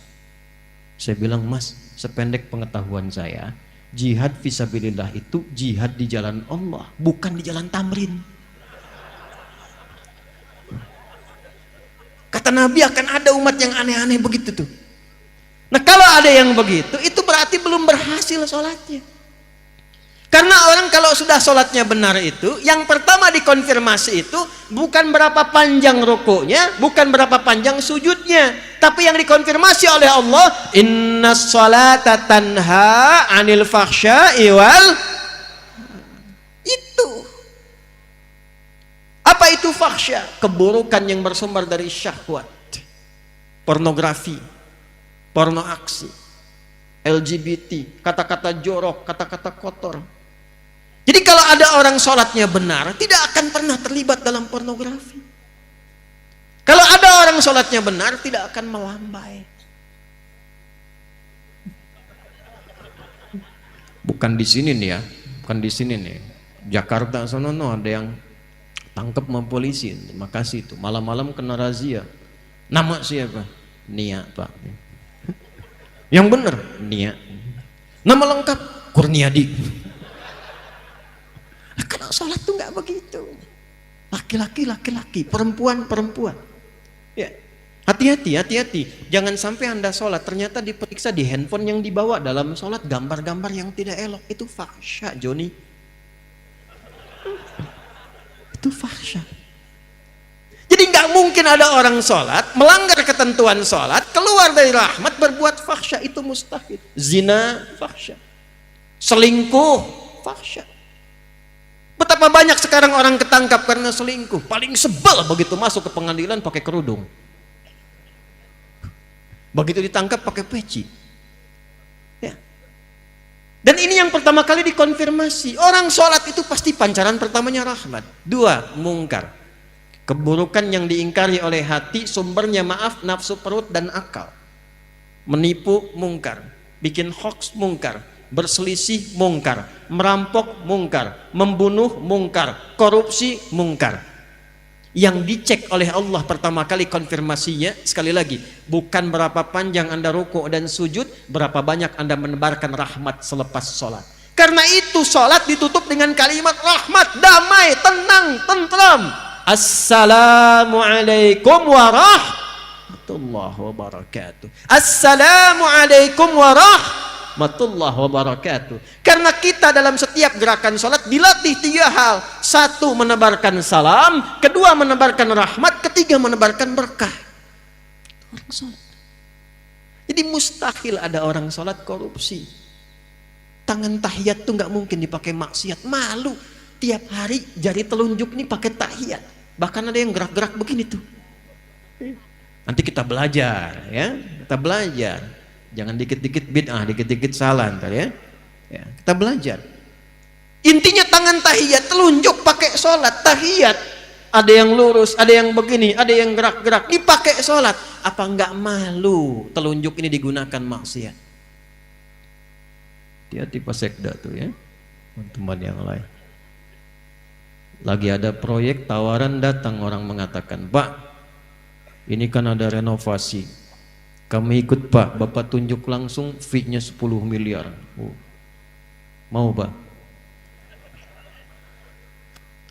Saya bilang, Mas, sependek pengetahuan saya, jihad fisabilillah itu jihad di jalan Allah, bukan di Jalan Tamrin. Kata Nabi akan ada umat yang aneh-aneh begitu tuh. Nah kalau ada yang begitu, itu berarti belum berhasil sholatnya. Karena orang kalau sudah sholatnya benar itu, yang pertama dikonfirmasi itu bukan berapa panjang rukuknya, bukan berapa panjang sujudnya, tapi yang dikonfirmasi oleh Allah, innas sholata tanha anil fakhsya'i wal. Itu apa itu fakhsya? Keburukan yang bersumber dari syahwat, pornografi, porno aksi, LGBT, kata-kata jorok, kata-kata kotor. Jadi kalau ada orang sholatnya benar, tidak akan pernah terlibat dalam pornografi. Kalau ada orang sholatnya benar, tidak akan melambai. Bukan di sini nih ya, bukan di sini nih. Jakarta sono ada yang tangkap sama polisi, terima kasih itu. Malam-malam kena razia. Nama siapa? Nia Pak. Yang benar Nia. Nama lengkap Kurniadi. Karena sholat tuh nggak begitu. Laki-laki laki-laki, perempuan perempuan. Ya, hati-hati. Jangan sampai Anda sholat ternyata diperiksa di handphone yang dibawa dalam sholat gambar-gambar yang tidak elok. Itu fahsya, Joni. Itu fahsya. Jadi nggak mungkin ada orang sholat melanggar ketentuan sholat, keluar dari rahmat, berbuat fahsya. Itu mustahil. Zina fahsya, selingkuh fahsya. Betapa banyak sekarang orang ketangkap karena selingkuh. Paling sebel begitu masuk ke pengadilan pakai kerudung, begitu ditangkap pakai peci. Ya. Dan ini yang pertama kali dikonfirmasi. Orang sholat itu pasti pancaran pertamanya rahmat. 2, mungkar, keburukan yang diingkari oleh hati, sumbernya maaf, nafsu perut dan akal. Menipu mungkar, bikin hoax mungkar, berselisih mungkar, merampok mungkar, membunuh mungkar, korupsi mungkar. Yang dicek oleh Allah pertama kali konfirmasinya, sekali lagi, bukan berapa panjang Anda rukuk dan sujud, berapa banyak Anda menebarkan rahmat selepas sholat. Karena itu sholat ditutup dengan kalimat rahmat, damai, tenang, tentram. Assalamualaikum warahmatullahi wabarakatuh. Assalamualaikum warahmatullahi warahmatullahi wabarakatuh. Karena kita dalam setiap gerakan sholat dilatih 3 hal. 1, menebarkan salam. 2, menebarkan rahmat. 3, menebarkan berkah. Orang sholat. Jadi mustahil ada orang sholat korupsi. Tangan tahiyat tuh nggak mungkin dipakai maksiat. Malu. Tiap hari jari telunjuk nih pakai tahiyat. Bahkan ada yang gerak-gerak begini tuh. Nanti kita belajar, ya. Kita belajar. Jangan dikit-dikit bid'ah, dikit-dikit salah ntar ya. Ya, kita belajar. Intinya tangan tahiyat, telunjuk pakai sholat, tahiyat. Ada yang lurus, ada yang begini, ada yang gerak-gerak, dipakai sholat. Apa nggak malu telunjuk ini digunakan maksiat? Hati-hati pas sekda tuh ya, teman-teman yang lain. Lagi ada proyek tawaran, datang orang mengatakan, Pak, ini kan ada renovasi, kami ikut Pak, Bapak tunjuk langsung fee-nya 10 miliar. Oh. Mau Pak?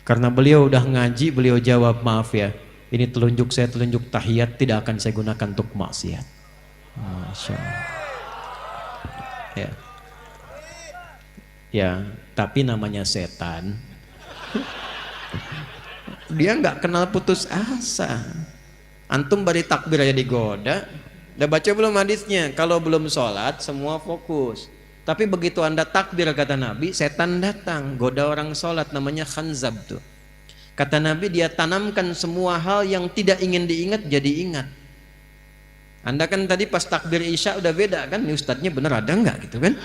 Karena beliau udah ngaji, beliau jawab, maaf ya, ini telunjuk saya telunjuk tahiyat, tidak akan saya gunakan untuk maksiat. Masya Allah. Ya. Ya, tapi namanya setan. Dia nggak kenal putus asa. Antum bari takbir aja digoda. Udah baca belum hadisnya? Kalau belum sholat semua fokus. Tapi begitu anda takbir kata Nabi, setan datang goda orang sholat, namanya khanzab tuh. Kata Nabi, dia tanamkan semua hal yang tidak ingin diingat jadi ingat. Anda kan tadi pas takbir isya udah beda kan? Ini ustadznya bener ada nggak gitu kan?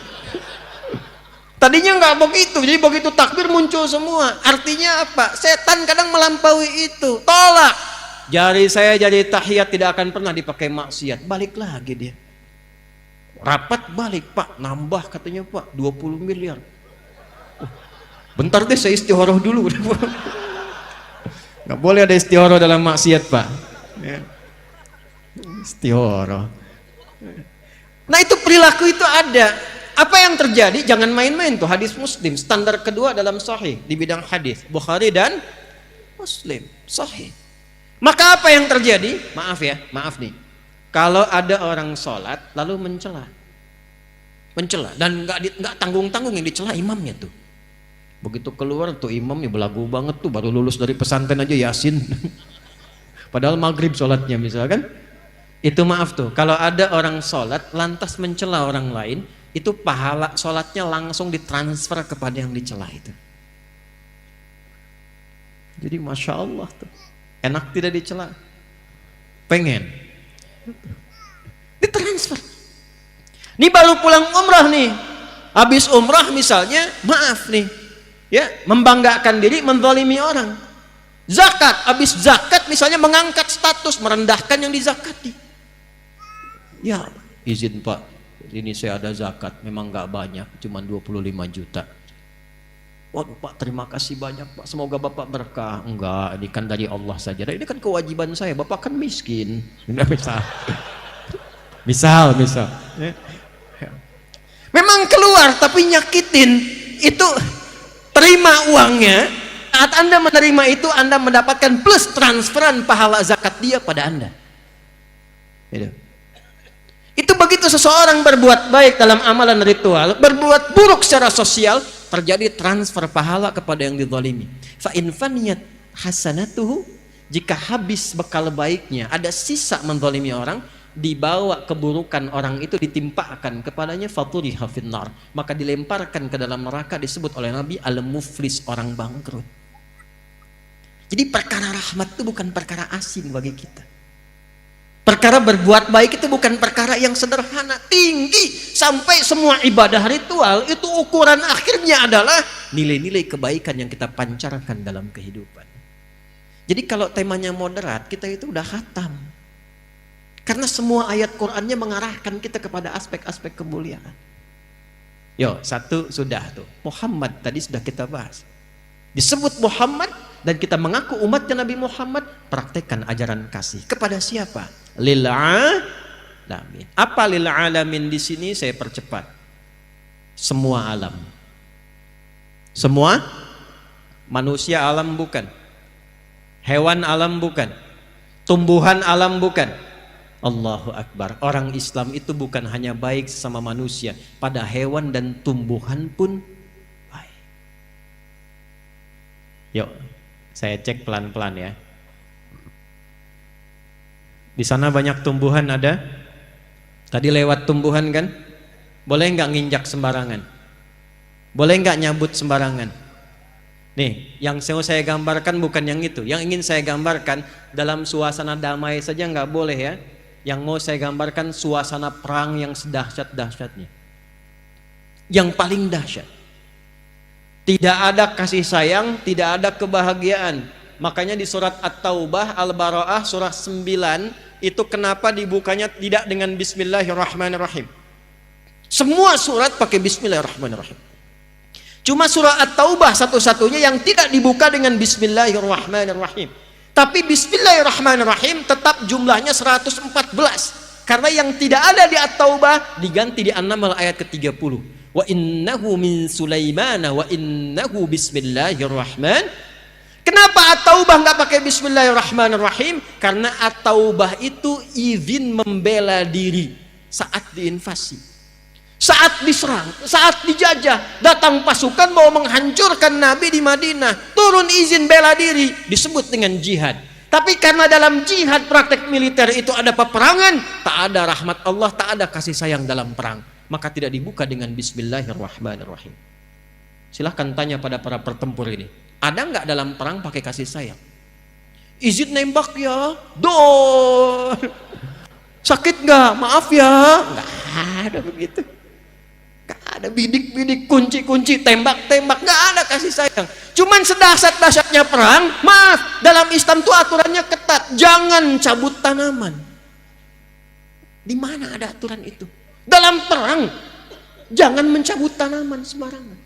Tadinya nggak begitu, jadi begitu takbir muncul semua. Artinya apa? Setan kadang melampaui itu. Tolak. Jari saya jadi tahiyat tidak akan pernah dipakai maksiat. Balik lagi dia. Rapat balik, Pak. Nambah katanya Pak, 20 miliar. Bentar deh saya istihoroh dulu. Nggak boleh ada istihoroh dalam maksiat Pak. Istihoroh. Nah itu perilaku itu ada. Apa yang terjadi? Jangan main-main tuh. Hadis Muslim standar kedua dalam sahih di bidang hadis, Bukhari dan Muslim sahih. Maka apa yang terjadi? Maaf ya, maaf nih. Kalau ada orang sholat lalu mencela dan nggak tanggung-tanggung yang dicela imamnya tuh. Begitu keluar tuh imamnya belagu banget tuh, baru lulus dari pesantren aja Yasin. Padahal maghrib sholatnya misalkan. Itu maaf tuh. Kalau ada orang sholat lantas mencela orang lain, itu pahala sholatnya langsung ditransfer kepada yang dicela itu. Jadi masya Allah tuh, enak tidak dicela, pengen ditransfer. Ini baru pulang umrah nih, habis umrah misalnya, maaf nih, ya membanggakan diri, menzalimi orang. Zakat, habis zakat misalnya mengangkat status, merendahkan yang dizakati. Ya izin Pak, ini saya ada zakat, memang nggak banyak, cuma 25 juta. Waduh Pak, terima kasih banyak Pak, semoga Bapak berkah. Enggak, ini kan dari Allah saja, ini kan kewajiban saya, Bapak kan miskin. Misal memang keluar tapi nyakitin, itu terima uangnya. Saat Anda menerima itu, Anda mendapatkan plus transferan pahala zakat dia pada Anda. Itu begitu seseorang berbuat baik dalam amalan ritual, berbuat buruk secara sosial, terjadi transfer pahala kepada yang dizalimi. Fa in faniyat hasanatuhu, jika habis bekal baiknya, ada sisa menzalimi orang, dibawa keburukan orang itu ditimpakan kepadanya, faturiha finnar, maka dilemparkan ke dalam neraka, disebut oleh Nabi al-muflis, orang bangkrut. Jadi perkara rahmat itu bukan perkara asing bagi kita. Perkara berbuat baik itu bukan perkara yang sederhana, tinggi, sampai semua ibadah ritual itu ukuran akhirnya adalah nilai-nilai kebaikan yang kita pancarkan dalam kehidupan. Jadi kalau temanya moderat, kita itu udah khatam. Karena semua ayat Qur'annya mengarahkan kita kepada aspek-aspek kemuliaan. Yo, satu sudah tuh. Muhammad tadi sudah kita bahas. Disebut Muhammad dan kita mengaku umatnya Nabi Muhammad, praktekkan ajaran kasih kepada siapa? Lil alamin. Apa lil alamin di sini saya percepat. Semua alam. Semua manusia alam bukan. Hewan alam bukan. Tumbuhan alam bukan. Allahu Akbar. Orang Islam itu bukan hanya baik sesama manusia, pada hewan dan tumbuhan pun baik. Yuk, saya cek pelan-pelan ya. Di sana banyak tumbuhan ada. Tadi lewat tumbuhan kan? Boleh nggak nginjak sembarangan? Boleh nggak nyabut sembarangan? Nih, yang saya gambarkan bukan yang itu. Yang ingin saya gambarkan dalam suasana damai saja nggak boleh ya. Yang mau saya gambarkan suasana perang yang sedahsyat-dahsyatnya. Yang paling dahsyat. Tidak ada kasih sayang, tidak ada kebahagiaan. Makanya di surat At-Taubah, Al-Bara'ah, surah 9, itu kenapa dibukanya tidak dengan Bismillahirrahmanirrahim. Semua surat pakai Bismillahirrahmanirrahim. Cuma surah At-Taubah satu-satunya yang tidak dibuka dengan Bismillahirrahmanirrahim. Tapi Bismillahirrahmanirrahim tetap jumlahnya 114. Karena yang tidak ada di At-Taubah diganti di An-Naml ayat ke-30. Wa innahu min Sulaimana wa innahu bismillahirrahman. Kenapa At-Taubah nggak pakai Bismillahirrahmanirrahim? Karena At-Taubah itu izin membela diri saat diinvasi. Saat diserang, saat dijajah, datang pasukan mau menghancurkan Nabi di Madinah, turun izin bela diri, disebut dengan jihad. Tapi karena dalam jihad praktek militer itu ada peperangan, tak ada rahmat Allah, tak ada kasih sayang dalam perang, maka tidak dibuka dengan Bismillahirrahmanirrahim. Silahkan tanya pada para pertempur ini, ada nggak dalam perang pakai kasih sayang? Izin nembak ya, sakit nggak? Maaf ya, nggak ada begitu. Ada bidik-bidik, kunci-kunci, tembak-tembak, nggak ada kasih sayang. Cuman sedahsyat-dahsyatnya perang, maaf, dalam Islam tuh aturannya ketat, jangan cabut tanaman. Di mana ada aturan itu? Dalam perang, jangan mencabut tanaman sembarangan.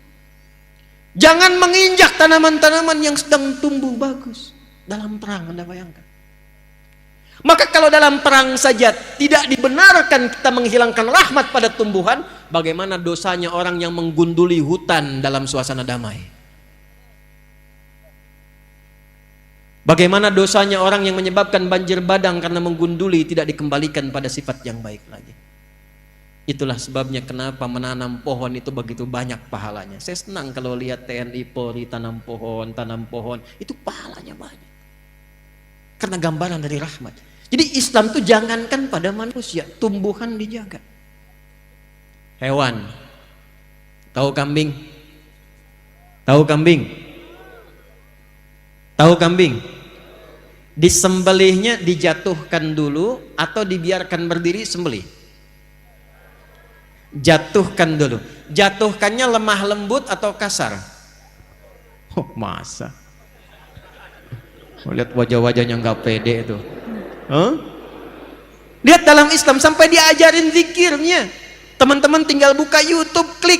Jangan menginjak tanaman-tanaman yang sedang tumbuh bagus. Dalam perang, Anda bayangkan. Maka kalau dalam perang saja tidak dibenarkan kita menghilangkan rahmat pada tumbuhan, bagaimana dosanya orang yang menggunduli hutan dalam suasana damai? Bagaimana dosanya orang yang menyebabkan banjir bandang karena menggunduli tidak dikembalikan pada sifat yang baik lagi? Itulah sebabnya kenapa menanam pohon itu begitu banyak pahalanya. Saya senang kalau lihat TNI Polri tanam pohon, itu pahalanya banyak. Karena gambaran dari rahmat. Jadi Islam itu jangankan pada manusia, tumbuhan dijaga. Hewan. Tahu kambing? Tahu kambing? Tahu kambing? Disembelihnya dijatuhkan dulu atau dibiarkan berdiri sembelih? Jatuhkan dulu. Jatuhkannya lemah lembut atau kasar? Oh, masa? Lihat wajah-wajahnya nggak pede itu. Lihat dalam Islam sampai diajarin zikirnya. Teman-teman tinggal buka YouTube, klik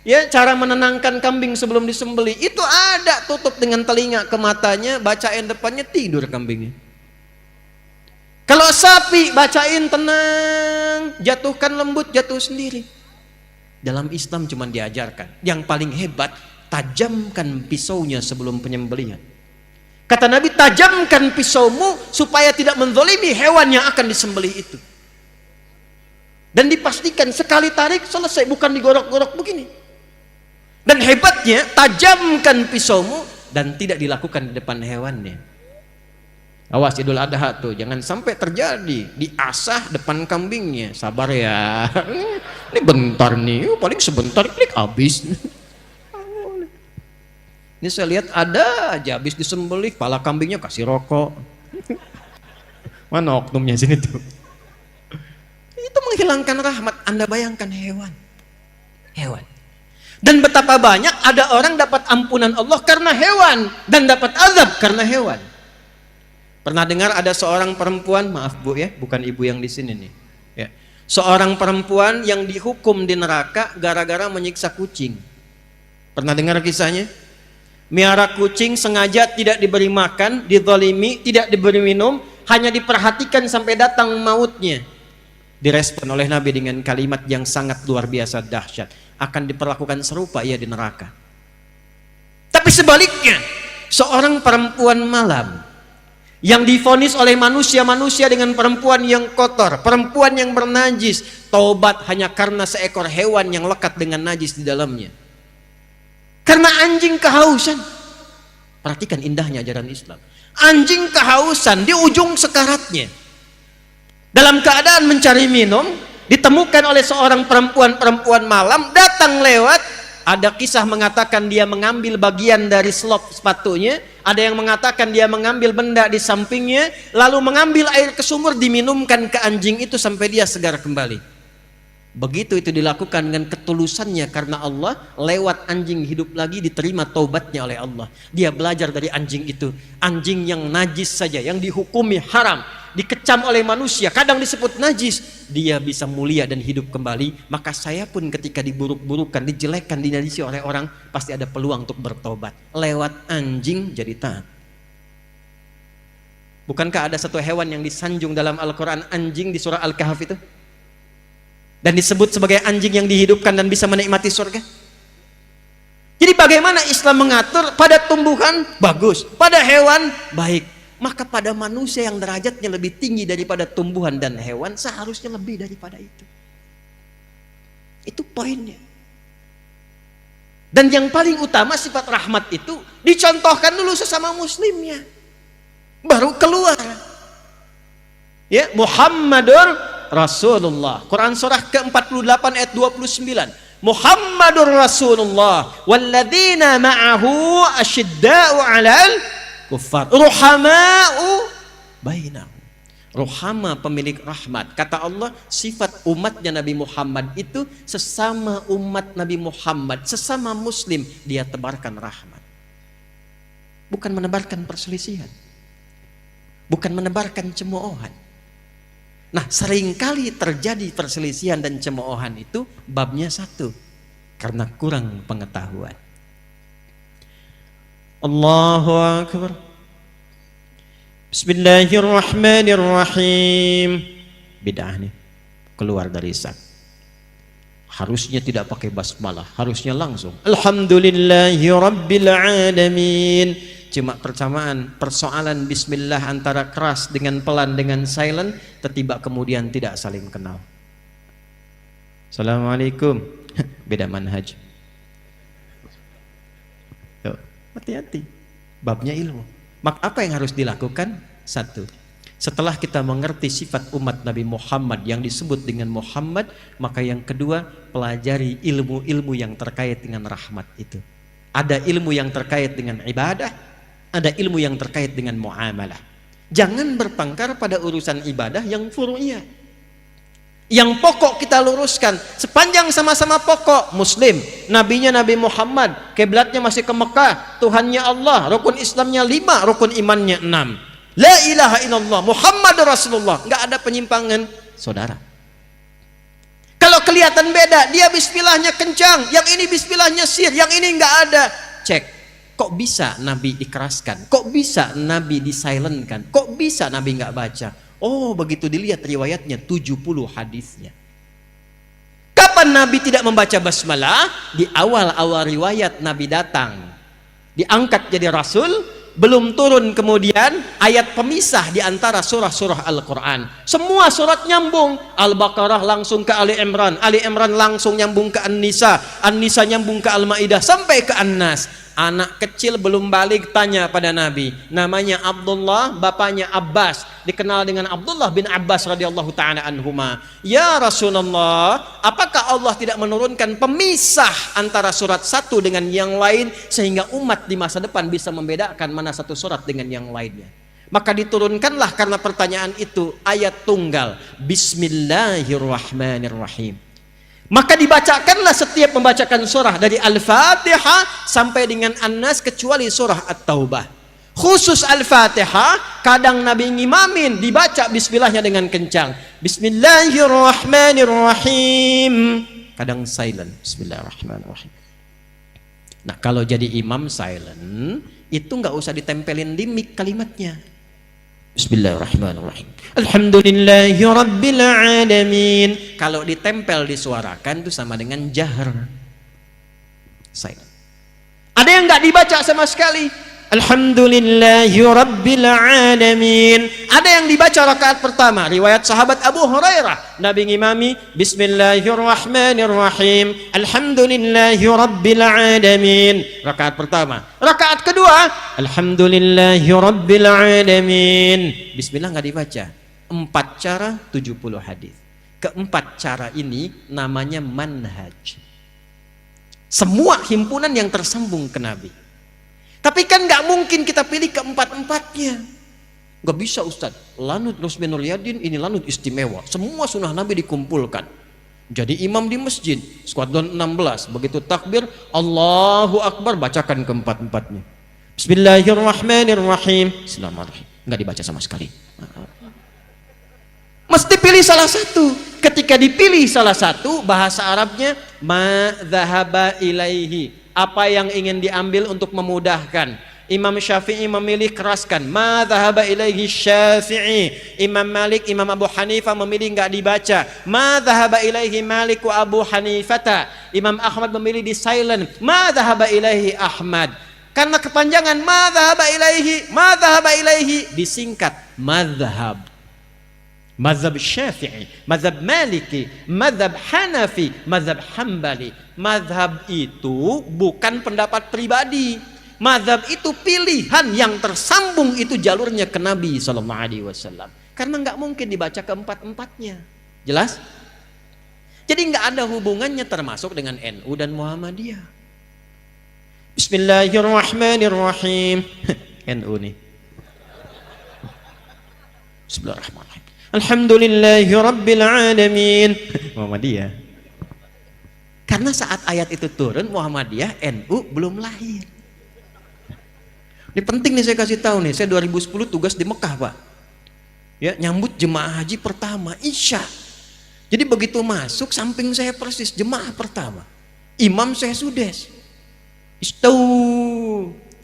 ya cara menenangkan kambing sebelum disembelih. Itu ada, tutup dengan telinga ke matanya, bacain depannya, tidur kambingnya. Kalau sapi bacain tenang, jatuhkan lembut, jatuh sendiri. Dalam Islam cuma diajarkan. Yang paling hebat, tajamkan pisaunya sebelum penyembelihan. Kata Nabi, tajamkan pisaumu supaya tidak menzalimi hewan yang akan disembelih itu. Dan dipastikan sekali tarik selesai, bukan digorok-gorok begini. Dan hebatnya, tajamkan pisaumu dan tidak dilakukan di depan hewannya. Awas Idul Adha tuh, jangan sampai terjadi diasah depan kambingnya. Sabar ya, ini bentar nih, paling sebentar klik habis. Ini saya lihat ada aja habis disembelih, kepala kambingnya kasih rokok. Mana oknumnya sini tuh? Itu menghilangkan rahmat. Anda bayangkan hewan. Dan betapa banyak ada orang dapat ampunan Allah karena hewan dan dapat azab karena hewan. Pernah dengar ada seorang perempuan, maaf Bu ya, bukan ibu yang di sini nih. Ya. Seorang perempuan yang dihukum di neraka gara-gara menyiksa kucing. Pernah dengar kisahnya? Miara kucing sengaja tidak diberi makan, dizalimi, tidak diberi minum, hanya diperhatikan sampai datang mautnya. Direspon oleh Nabi dengan kalimat yang sangat luar biasa dahsyat. Akan diperlakukan serupa ia di neraka. Tapi sebaliknya, seorang perempuan malam yang divonis oleh manusia dengan perempuan yang kotor, perempuan yang bernajis, taubat hanya karena seekor hewan yang lekat dengan najis di dalamnya. Karena anjing kehausan. Perhatikan indahnya ajaran Islam. Anjing kehausan di ujung sekaratnya, dalam keadaan mencari minum, ditemukan oleh seorang perempuan malam, datang lewat. Ada kisah mengatakan dia mengambil bagian dari selop sepatunya, ada yang mengatakan dia mengambil benda di sampingnya, lalu mengambil air ke sumur, diminumkan ke anjing itu sampai dia segar kembali. Begitu itu dilakukan dengan ketulusannya karena Allah, lewat anjing hidup lagi, diterima taubatnya oleh Allah. Dia belajar dari anjing itu, anjing yang najis saja, yang dihukumi haram, dikecam oleh manusia, kadang disebut najis, dia bisa mulia dan hidup kembali. Maka saya pun ketika diburuk-burukan, dijelekkan, dinajisi oleh orang, pasti ada peluang untuk bertobat. Lewat anjing jadi taat. Bukankah ada satu hewan yang disanjung dalam Al-Quran, anjing di surah Al-Kahf itu? Dan disebut sebagai anjing yang dihidupkan dan bisa menikmati surga. Jadi bagaimana Islam mengatur? Pada tumbuhan bagus, pada hewan baik, maka pada manusia yang derajatnya lebih tinggi daripada tumbuhan dan hewan seharusnya lebih daripada itu. Itu poinnya. Dan yang paling utama sifat rahmat itu dicontohkan dulu sesama muslimnya, baru keluar. Ya, Muhammadur Rasulullah. Quran surah ke-48 ayat 29. Muhammadur Rasulullah walladzina ma'ahu asyidda'u 'alal kuffar ruhama'u bainahum. Ruhama, pemilik rahmat. Kata Allah, sifat umatnya Nabi Muhammad itu sesama umat Nabi Muhammad, sesama muslim, dia tebarkan rahmat. Bukan menebarkan perselisihan, bukan menebarkan cemoohan. Nah, seringkali terjadi perselisihan dan cemoohan itu babnya satu, karena kurang pengetahuan. Allahu Akbar. Bismillahirrahmanirrahim. Bid'ah nih, keluar dari sak. Harusnya tidak pakai basmalah, harusnya langsung Alhamdulillahi Rabbil Alamin. Cuma persoalan bismillah antara keras dengan pelan dengan silent, tertiba kemudian tidak saling kenal. Assalamualaikum. Beda manhaj. Yuk, hati-hati. Babnya ilmu. Maka apa yang harus dilakukan? Satu, setelah kita mengerti sifat umat Nabi Muhammad yang disebut dengan Muhammad, maka yang kedua, pelajari ilmu-ilmu yang terkait dengan rahmat itu. Ada ilmu yang terkait dengan ibadah, ada ilmu yang terkait dengan muamalah. Jangan bertengkar pada urusan ibadah yang furu'iyah. Yang pokok kita luruskan, sepanjang sama-sama pokok, muslim, nabinya Nabi Muhammad, kiblatnya masih ke Mekah, Tuhannya Allah, rukun Islamnya 5, rukun imannya 6. La ilaha illallah Muhammad Rasulullah, nggak ada penyimpangan, saudara. Kalau kelihatan beda, dia bismillahnya kencang, yang ini bismillahnya sir, yang ini nggak ada, cek. Kok bisa Nabi ikeraskan? Kok bisa Nabi disilentkan? Kok bisa Nabi nggak baca? Oh, begitu dilihat riwayatnya 70 hadisnya. Kapan Nabi tidak membaca basmalah? Di awal-awal riwayat Nabi datang, diangkat jadi Rasul, belum turun kemudian ayat pemisah di antara surah-surah Al-Quran. Semua surat nyambung. Al-Baqarah langsung ke Ali Imran, Ali Imran langsung nyambung ke An-Nisa, An-Nisa nyambung ke Al-Ma'idah sampai ke An-Nas. Anak kecil belum balik tanya pada Nabi, namanya Abdullah, bapaknya Abbas, dikenal dengan Abdullah bin Abbas radhiyallahu ta'ala anhuma. Ya Rasulullah, apakah Allah tidak menurunkan pemisah antara surat satu dengan yang lain sehingga umat di masa depan bisa membedakan mana satu surat dengan yang lainnya? Maka diturunkanlah karena pertanyaan itu ayat tunggal, Bismillahirrahmanirrahim. Maka dibacakanlah setiap membacakan surah dari Al-Fatihah sampai dengan An-Nas kecuali surah At-Taubah. Khusus Al-Fatihah kadang Nabi ngimamin dibaca bismillahnya dengan kencang. Bismillahirrahmanirrahim. Kadang silent. Bismillahirrahmanirrahim. Nah, kalau jadi imam silent itu nggak usah ditempelin di mic kalimatnya. Bismillahirrahmanirrahim. Alhamdulillahi Rabbil Alamin. Kalau ditempel disuarakan itu sama dengan jahar. Silent. Ada yang nggak dibaca sama sekali. Alhamdulillahi Rabbil Alamin. Ada yang dibaca rakaat pertama, riwayat sahabat Abu Hurairah, Nabi ngimami Bismillahirrahmanirrahim, Alhamdulillahi Rabbil Alamin, rakaat pertama. Rakaat kedua, Alhamdulillahi Rabbil Alamin, Bismillah nggak dibaca. 4 cara 70 hadis. Keempat cara ini namanya manhaj. Semua himpunan yang tersambung ke Nabi. Tapi kan nggak mungkin kita pilih keempat-empatnya. Nggak bisa Ustaz. Lanut Rusminul Yadin ini lanut istimewa. Semua sunnah Nabi dikumpulkan. Jadi imam di masjid, skuadron 16. Begitu takbir, Allahu Akbar, bacakan keempat-empatnya. Bismillahirrahmanirrahim. Bismillahirrahmanirrahim. Nggak dibaca sama sekali. Mesti pilih salah satu. Ketika dipilih salah satu, bahasa Arabnya ma dhahaba ilaihi. Apa yang ingin diambil untuk memudahkan. Imam Syafi'i memilih keraskan, ma dhahaba ilaihi Syafi'i. Imam Malik, Imam Abu Hanifah memilih enggak dibaca, ma dhahaba ilaihi Malik wa Abu Hanifata. Imam Ahmad memilih di silent, ma dhahaba ilaihi Ahmad. Karena kepanjangan ma dhahaba ilaihi disingkat madhhab. Mazhab Syafi'i, mazhab Maliki, mazhab Hanafi, mazhab Hambali. Mazhab itu bukan pendapat pribadi. Mazhab itu pilihan yang tersambung, itu jalurnya ke Nabi SAW. Karena nggak mungkin dibaca keempat-empatnya. Jelas? Jadi nggak ada hubungannya termasuk dengan NU dan Muhammadiyah. Bismillahirrahmanirrahim. NU nih. Bismillahirrahmanirrahim. Alhamdulillahi Rabbil Alamin. Muhammadiyah. Karena saat ayat itu turun, Muhammadiyah, NU belum lahir. Ini penting nih saya kasih tahu nih. Saya 2010 tugas di Mekah, Pak. Ya, nyambut jemaah haji pertama, Isya. Jadi begitu masuk, samping saya persis jemaah pertama. Imam saya sudes. Istau.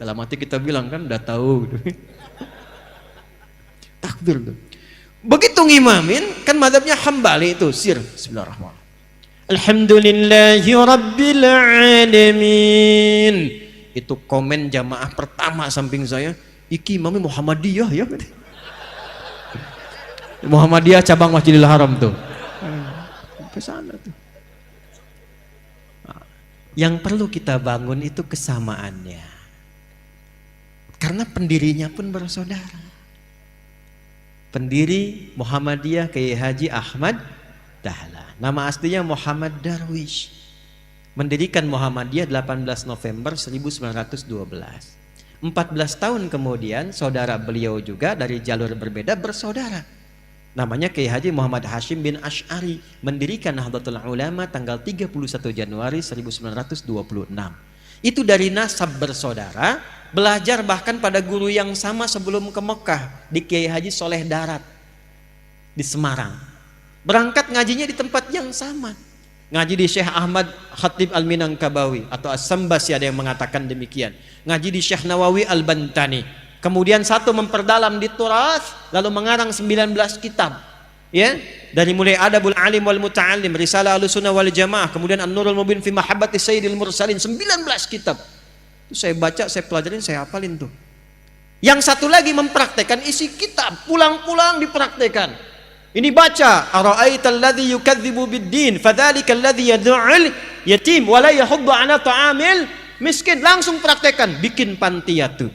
Dalam hati kita bilang kan udah tahu. Takbir tuh. Begitu ngimamin, kan madhabnya Hambali itu, sir. Bismillahirrahmanirrahim. Alhamdulillahi Rabbil Alamin. Itu komen jamaah pertama samping saya, iki imamnya Muhammadiyah ya. Muhammadiyah cabang Masjidil Haram tuh. Ke sana tuh. Yang perlu kita bangun itu kesamaannya. Karena pendirinya pun bersaudara. Pendiri Muhammadiyah Kiai Haji Ahmad Dahlan. Nama aslinya Muhammad Darwish. Mendirikan Muhammadiyah 18 November 1912. 14 tahun kemudian saudara beliau juga dari jalur berbeda bersaudara. Namanya Kiai Haji Muhammad Hashim bin Asy'ari, mendirikan Nahdlatul Ulama tanggal 31 Januari 1926. Itu dari nasab bersaudara, belajar bahkan pada guru yang sama sebelum ke Mekah, di Kiai Haji Soleh Darat di Semarang. Berangkat ngajinya di tempat yang sama. Ngaji di Syekh Ahmad Khatib Al-Minangkabawi atau As-Sambasi, ada yang mengatakan demikian. Ngaji di Syekh Nawawi Al-Bantani. Kemudian satu memperdalam di Turath, lalu mengarang 19 kitab. Ya, dari mulai Adabul Alim wal Muta'allim, Risalah Ahlussunnah wal Jamaah, kemudian An-Nurul Mubin fi Mahabbati Sayyidil Mursalin, 19 kitab. Itu saya baca, saya pelajarin, saya hafalin tuh. Yang satu lagi mempraktekkan isi kitab, pulang-pulang dipraktekkan. Ini baca, ara'aital ladzi yukadzibu bid-din, fadzalika alladzi yad'ul yatim wa la yahuddu 'ala ta'amil miskin. Langsung praktekkan, bikin panti yatim.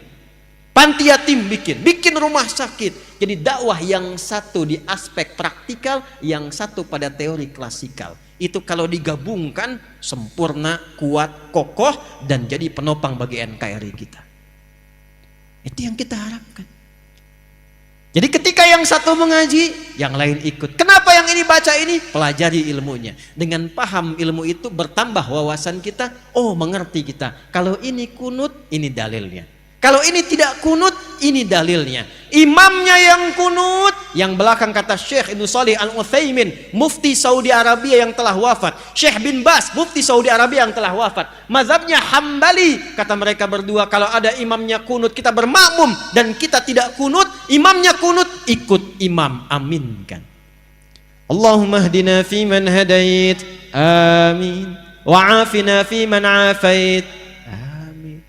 Panti yatim bikin rumah sakit. Jadi dakwah yang satu di aspek praktikal, yang satu pada teori klasikal. Itu kalau digabungkan sempurna, kuat, kokoh, dan jadi penopang bagi NKRI kita. Itu yang kita harapkan. Jadi ketika yang satu mengaji, yang lain ikut. Kenapa yang ini baca ini? Pelajari ilmunya. Dengan paham ilmu itu bertambah wawasan kita. Oh, mengerti kita. Kalau ini kunut, ini dalilnya. Kalau ini tidak kunut, ini dalilnya. Imamnya yang kunut, yang belakang kata Syekh Ibnu Shalih Al-Utsaimin, mufti Saudi Arabia yang telah wafat. Syekh bin Bas, mufti Saudi Arabia yang telah wafat. Mazhabnya Hambali, kata mereka berdua, kalau ada imamnya kunut, kita bermakmum, dan kita tidak kunut, imamnya kunut, ikut imam, aminkan. Allahumma hdina fi man hadait, amin. Wa'afina fi man afait, amin.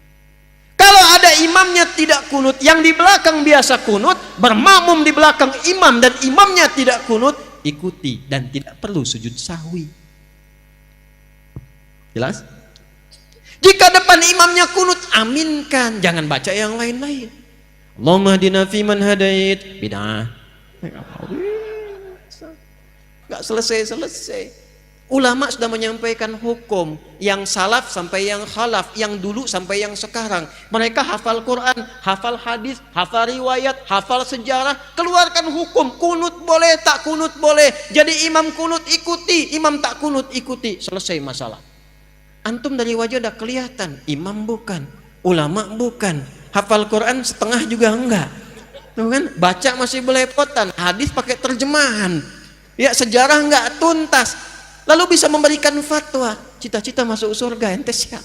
Kalau ada imamnya tidak kunut, yang di belakang biasa kunut, bermakmum di belakang imam dan imamnya tidak kunut, ikuti dan tidak perlu sujud sahwi. Jelas? Jika depan imamnya kunut, aminkan, jangan baca yang lain-lain. Allahumma hdina fiman hadait, bid'ah. Enggak selesai-selesai. Ulama sudah menyampaikan hukum, yang salaf sampai yang khalaf, yang dulu sampai yang sekarang. Mereka hafal Quran, hafal hadis, hafal riwayat, hafal sejarah, keluarkan hukum. Kunut boleh, tak kunut boleh. Jadi imam kunut ikuti, imam tak kunut ikuti. Selesai masalah. Antum dari wajah udah kelihatan, imam bukan, ulama bukan, hafal Quran setengah juga enggak. Tuh kan, baca masih belepotan, hadis pakai terjemahan. Ya, sejarah enggak tuntas. Lalu bisa memberikan fatwa, cita-cita masuk surga, ente siapa?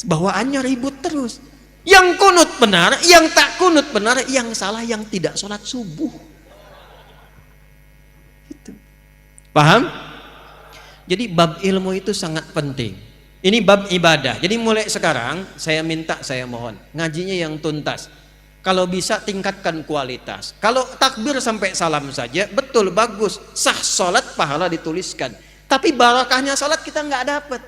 Bawaannya ribut terus. Yang kunut benar, yang tak kunut benar, yang salah yang tidak sholat subuh. Gitu. Paham? Jadi bab ilmu itu sangat penting. Ini bab ibadah. Jadi mulai sekarang saya minta, saya mohon, ngajinya yang tuntas. Kalau bisa tingkatkan kualitas. Kalau takbir sampai salam saja, betul, bagus, sah sholat, pahala dituliskan. Tapi barokahnya sholat kita nggak dapat.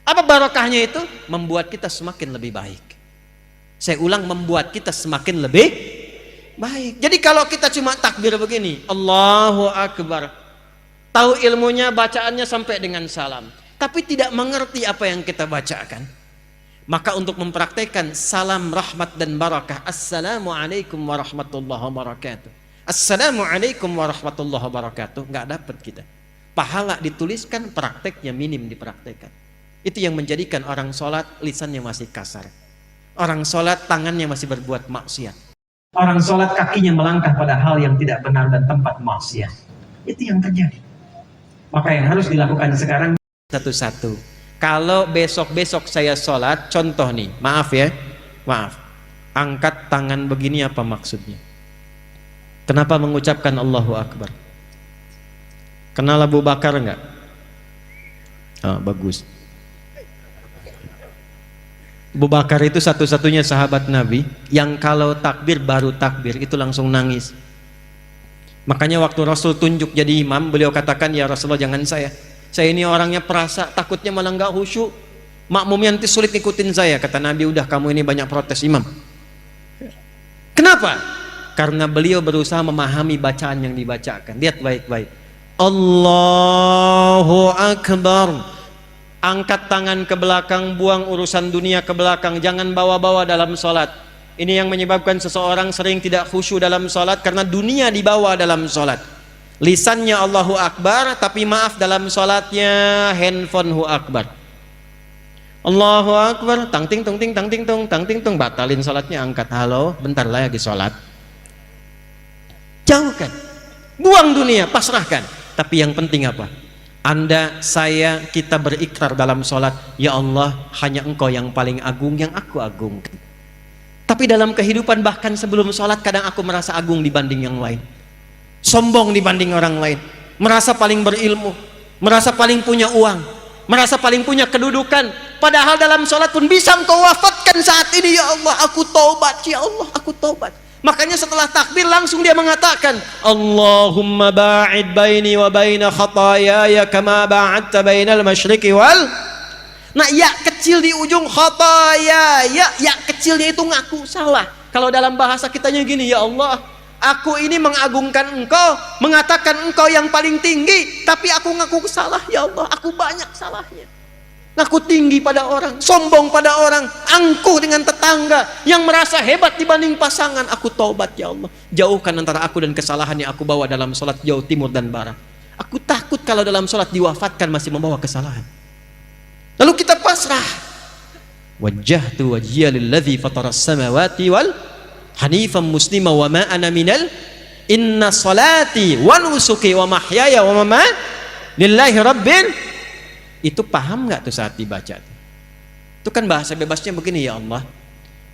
Apa barokahnya itu? Membuat kita semakin lebih baik. Saya ulang, membuat kita semakin lebih baik. Jadi kalau kita cuma takbir begini, Allahu Akbar, tahu ilmunya, bacaannya sampai dengan salam, tapi tidak mengerti apa yang kita bacakan, maka untuk mempraktekkan salam rahmat dan barakah, Assalamualaikum warahmatullahi wabarakatuh, Assalamualaikum warahmatullahi wabarakatuh, nggak dapat kita. Pahala dituliskan, prakteknya minim dipraktekkan. Itu yang menjadikan orang sholat lisannya masih kasar, orang sholat tangannya masih berbuat maksiat, orang sholat kakinya melangkah pada hal yang tidak benar dan tempat maksiat. Itu yang terjadi. Maka yang harus dilakukan sekarang satu-satu. Kalau besok-besok saya sholat, contoh nih, maaf ya, maaf, angkat tangan begini apa maksudnya? Kenapa mengucapkan Allahu Akbar? Kenal Abu Bakar enggak? Oh, bagus. Abu Bakar itu satu-satunya sahabat Nabi yang kalau takbir, baru takbir itu langsung nangis. Makanya waktu Rasul tunjuk jadi imam, beliau katakan, ya Rasulullah, jangan saya ini orangnya perasa, takutnya malah nggak khusyuk, makmumnya nanti sulit ngikutin saya. Kata Nabi, udah kamu ini banyak protes imam. Kenapa? Karena beliau berusaha memahami bacaan yang dibacakan. Lihat baik-baik, Allahu Akbar, angkat tangan ke belakang, buang urusan dunia ke belakang, jangan bawa-bawa dalam sholat. Ini yang menyebabkan seseorang sering tidak khusyuk dalam sholat, karena dunia dibawa dalam sholat. Lisannya Allahu Akbar, tapi maaf, dalam sholatnya handphone Akbar. Allahu Akbar, tang ting tung ting tang ting tung tang ting tung, batalin sholatnya, angkat, halo, bentar lagi sholat. Jauhkan, buang dunia, pasrahkan. Tapi yang penting apa? Anda, saya, kita berikrar dalam sholat, ya Allah, hanya Engkau yang paling agung, yang aku agungkan. Tapi dalam kehidupan, bahkan sebelum sholat, kadang aku merasa agung dibanding yang lain, sombong dibanding orang lain, merasa paling berilmu, merasa paling punya uang, merasa paling punya kedudukan. Padahal dalam sholat pun bisa Engkau wafatkan saat ini, ya Allah, aku taubat, ya Allah, aku taubat. Makanya setelah takbir langsung dia mengatakan, Allahumma ba'id baini wa baina khatayaya kama ba'adta bainal masyriqi wal. Nah, ya kecil di ujung khataya, ya kecilnya itu ngaku salah. Kalau dalam bahasa kitanya gini, ya Allah, aku ini mengagungkan Engkau, mengatakan Engkau yang paling tinggi, tapi aku ngaku salah, ya Allah, aku banyak salahnya. Ngaku tinggi pada orang, sombong pada orang, angkuh dengan tetangga, yang merasa hebat dibanding pasangan. Aku taubat, ya Allah, jauhkan antara aku dan kesalahan yang aku bawa dalam sholat jauh timur dan barat. Aku takut kalau dalam sholat diwafatkan masih membawa kesalahan. Lalu kita pasrah. Wajjahtu wajhiya lilladzi fataras samawati wal hanifan muslima wa ma ana minal, inna salati wa nusuki wa mahyaya wa mamati lillahi rabbil. Itu paham nggak tuh saat dibaca? Itu kan bahasa bebasnya begini, ya Allah,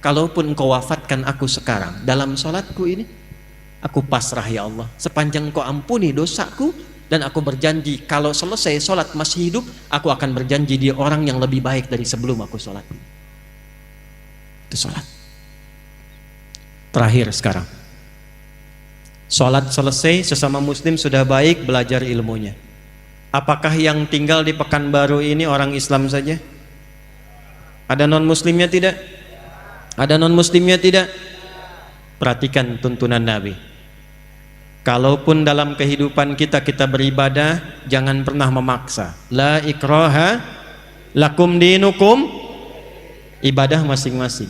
kalaupun Engkau wafatkan aku sekarang dalam sholatku ini, aku pasrah, ya Allah, sepanjang Engkau ampuni dosaku, dan aku berjanji kalau selesai sholat masih hidup, aku akan berjanji dia orang yang lebih baik dari sebelum aku sholat. Itu sholat. Terakhir sekarang, sholat selesai, sesama muslim sudah baik, belajar ilmunya. Apakah yang tinggal di Pekanbaru ini orang Islam saja? Ada non muslimnya tidak? Ada non muslimnya tidak? Perhatikan tuntunan Nabi. Kalaupun dalam kehidupan kita beribadah, jangan pernah memaksa. La ikraha lakum dinukum, ibadah masing-masing.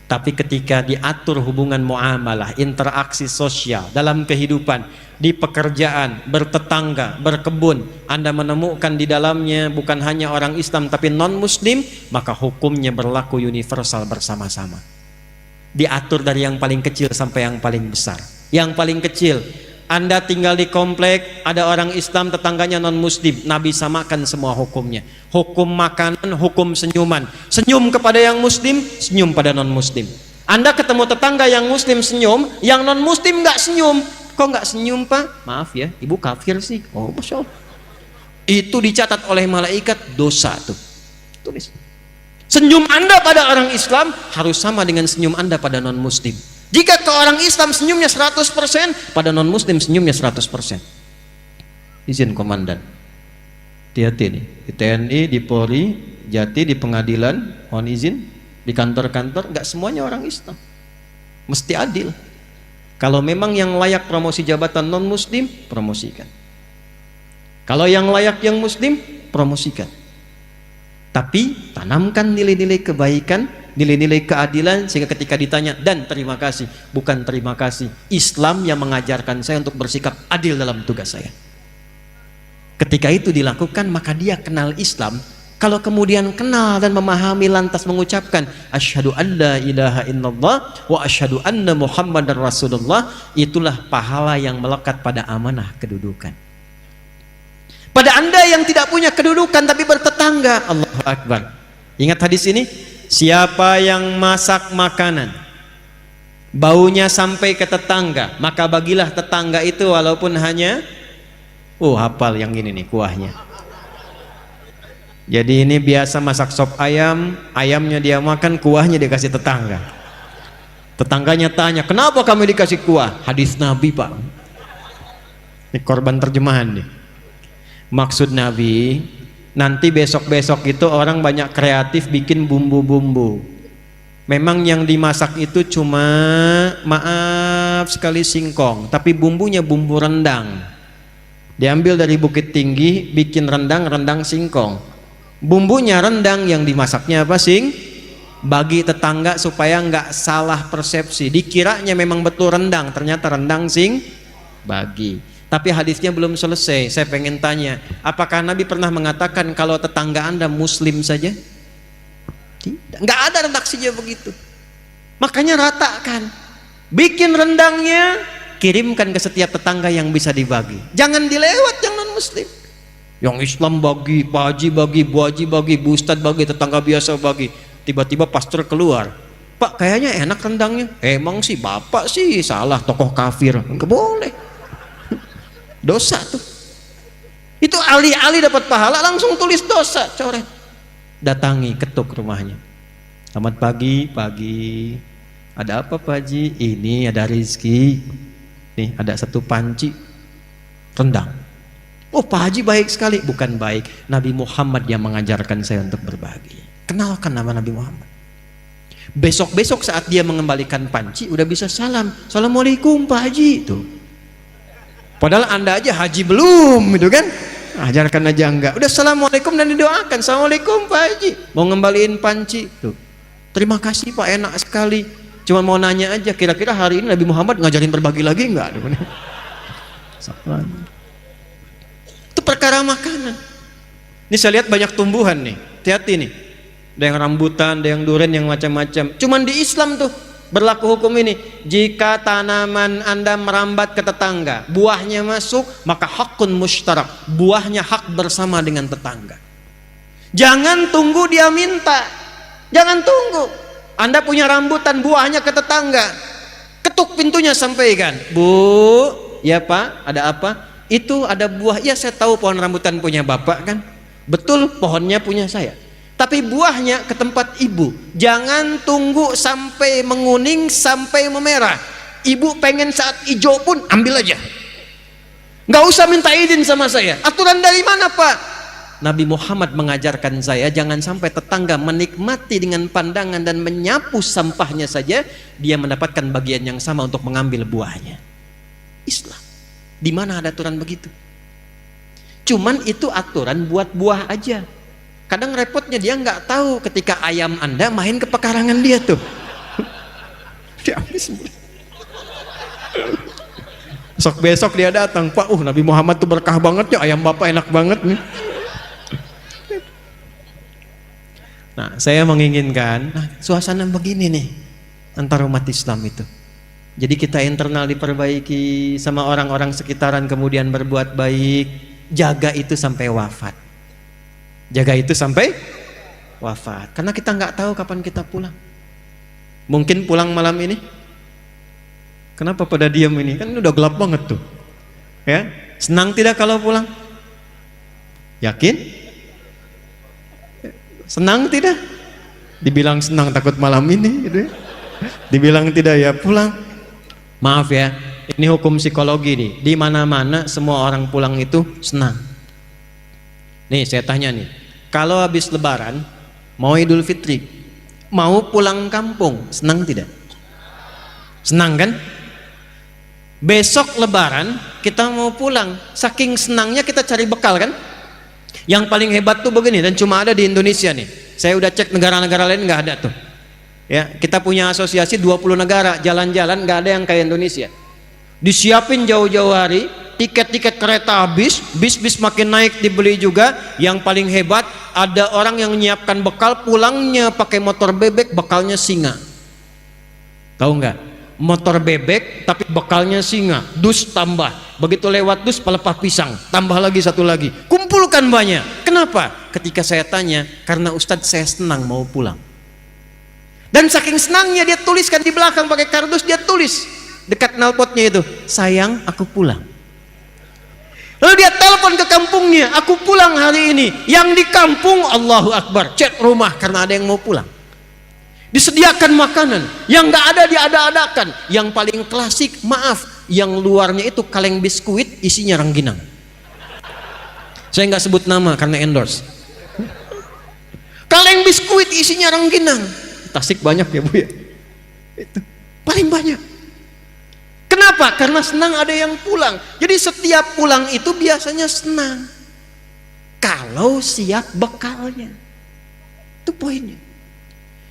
Tapi ketika diatur hubungan muamalah, interaksi sosial dalam kehidupan, di pekerjaan, bertetangga, berkebun, Anda menemukan di dalamnya bukan hanya orang Islam tapi non muslim, maka hukumnya berlaku universal bersama-sama. Diatur dari yang paling kecil sampai yang paling besar. Yang paling kecil, Anda tinggal di komplek, ada orang Islam, tetangganya non muslim, Nabi samakan semua hukumnya. Hukum makanan, hukum senyuman. Senyum kepada yang muslim, senyum pada non muslim. Anda ketemu tetangga yang muslim senyum, yang non muslim nggak senyum. Kok nggak senyum, Pak? Maaf ya, ibu kafir sih. Oh, Masya Allah. Itu dicatat oleh malaikat dosa tuh. Tulis. Senyum Anda pada orang Islam harus sama dengan senyum Anda pada non muslim. Jika ke orang Islam senyumnya 100%, pada non muslim senyumnya 100%. Izin komandan. Hati-hati nih, di TNI, di Polri, Jati, di pengadilan, mohon izin, di kantor-kantor, nggak semuanya orang Islam. Mesti adil. Kalau memang yang layak promosi jabatan non muslim, promosikan. Kalau yang layak yang muslim, promosikan. Tapi tanamkan nilai-nilai kebaikan, nilai-nilai keadilan, sehingga ketika ditanya, dan terima kasih, bukan terima kasih, Islam yang mengajarkan saya untuk bersikap adil dalam tugas saya. Ketika itu dilakukan, maka dia kenal Islam. Kalau kemudian kenal dan memahami lantas mengucapkan asyhadu an la ilaha illallah wa asyhadu anna muhammadar rasulullah, itulah pahala yang melekat pada amanah kedudukan. Pada Anda yang tidak punya kedudukan tapi bertetangga, Allahu Akbar. Ingat hadis ini, siapa yang masak makanan baunya sampai ke tetangga, maka bagilah tetangga itu walaupun hanya hafal yang ini nih kuahnya. Jadi ini biasa masak sop ayam, ayamnya dia makan, kuahnya dia kasih tetangga. Tetangganya tanya, kenapa kamu dikasih kuah? Hadis Nabi, Pak. Ini korban terjemahan nih. Maksud Nabi, nanti besok-besok itu orang banyak kreatif bikin bumbu-bumbu. Memang yang dimasak itu cuma, maaf sekali, singkong, tapi bumbunya bumbu rendang. Diambil dari Bukit Tinggi, bikin rendang singkong. Bumbunya rendang, yang dimasaknya apa? Bagi tetangga supaya nggak salah persepsi. Dikiranya memang betul rendang, ternyata rendang bagi. Tapi hadisnya belum selesai. Saya pengen tanya, apakah Nabi pernah mengatakan kalau tetangga Anda muslim saja? Tidak. Nggak ada redaksinya begitu. Makanya ratakan. Bikin rendangnya, kirimkan ke setiap tetangga yang bisa dibagi. Jangan dilewat yang non muslim. Yang Islam bagi, Pak Haji bagi, Bu Haji bagi, Bu Ustadz bagi, tetangga biasa bagi. Tiba-tiba pastor keluar, Pak kayaknya enak rendangnya. Emang sih Bapak sih salah, tokoh kafir. Nggak boleh. Dosa tuh. Itu alih-alih dapat pahala langsung tulis dosa, coret. Datangi, ketuk rumahnya. Selamat pagi, pagi. Ada apa Pak Haji? Ini ada rezeki. Nih ada satu panci rendang. Oh Pak Haji baik sekali. Bukan baik, Nabi Muhammad yang mengajarkan saya untuk berbagi. Kenalkan nama Nabi Muhammad. Besok-besok saat dia mengembalikan panci udah bisa salam. Assalamualaikum Pak Haji. Tuh. Padahal Anda aja haji belum gitu kan. Ajarkan aja enggak. Udah assalamualaikum dan didoakan. Assalamualaikum Pak Haji. Mau ngembaliin panci. Tuh. Terima kasih Pak, enak sekali. Cuma mau nanya aja, kira-kira hari ini Nabi Muhammad ngajarin berbagi lagi enggak? Itu perkara makanan. Ini saya lihat banyak tumbuhan nih. Hati-hati nih. Ada yang rambutan, ada yang durian, yang macam-macam. Cuman di Islam tuh berlaku hukum ini. Jika tanaman Anda merambat ke tetangga, buahnya masuk, maka hakun mushtarak. Buahnya hak bersama dengan tetangga. Jangan tunggu dia minta. Jangan tunggu. Anda punya rambutan, buahnya ke tetangga. Ketuk pintunya, sampaikan. Bu, ya Pak, ada apa? Itu ada buah. Ya saya tahu pohon rambutan punya Bapak kan. Betul, pohonnya punya saya. Tapi buahnya ke tempat ibu. Jangan tunggu sampai menguning, sampai memerah. Ibu pengen saat hijau pun ambil aja. Nggak usah minta izin sama saya. Aturan dari mana, Pak? Nabi Muhammad mengajarkan saya jangan sampai tetangga menikmati dengan pandangan dan menyapu sampahnya saja, dia mendapatkan bagian yang sama untuk mengambil buahnya. Islam. Di mana ada aturan begitu? Cuman itu aturan buat buah aja. Kadang repotnya dia nggak tahu ketika ayam Anda main ke pekarangan dia tuh. Diambil semua. Besok dia datang, Pak, Nabi Muhammad tuh berkah banget ya, ayam Bapak enak banget nih. Nah, saya menginginkan suasana begini nih antara umat Islam itu. Jadi kita internal diperbaiki, sama orang-orang sekitaran kemudian berbuat baik, jaga itu sampai wafat. Jaga itu sampai wafat. Karena kita nggak tahu kapan kita pulang. Mungkin pulang malam ini. Kenapa pada diam ini? Kan udah gelap banget tuh. Ya, senang tidak kalau pulang? Yakin? Senang tidak? Dibilang senang takut malam ini gitu ya. Dibilang tidak ya pulang. Maaf ya, ini hukum psikologi nih. Di mana-mana semua orang pulang itu senang. Nih saya tanya nih, kalau habis lebaran mau Idul Fitri, mau pulang kampung, senang tidak? Senang kan? Besok lebaran kita mau pulang, saking senangnya kita cari bekal kan? Yang paling hebat tuh begini, dan cuma ada di Indonesia nih. Saya udah cek negara-negara lain nggak ada tuh. Ya, kita punya asosiasi 20 negara, jalan-jalan nggak ada yang kayak Indonesia. Disiapin jauh-jauh hari, tiket-tiket kereta habis, bis-bis makin naik dibeli juga. Yang paling hebat, ada orang yang menyiapkan bekal, pulangnya pakai motor bebek, bekalnya singa. Tahu nggak? Motor bebek tapi bekalnya singa, dus tambah. Begitu lewat dus pelepah pisang, tambah lagi satu lagi. Kumpulkan banyak. Kenapa? Ketika saya tanya, karena Ustadz saya senang mau pulang. Dan saking senangnya dia tuliskan di belakang pakai kardus, dia tulis dekat knalpotnya itu, sayang aku pulang. Lalu dia telepon ke kampungnya, aku pulang hari ini. Yang di kampung Allahu Akbar, cek rumah karena ada yang mau pulang. Disediakan makanan, yang nggak ada diada-adakan. Yang paling klasik, maaf, yang luarnya itu kaleng biskuit isinya rangginang. Saya nggak sebut nama karena endorse. Kaleng biskuit isinya rangginang. Tasik banyak ya Bu ya. Itu paling banyak. Kenapa? Karena senang ada yang pulang. Jadi setiap pulang itu biasanya senang. Kalau siap bekalnya. Itu poinnya.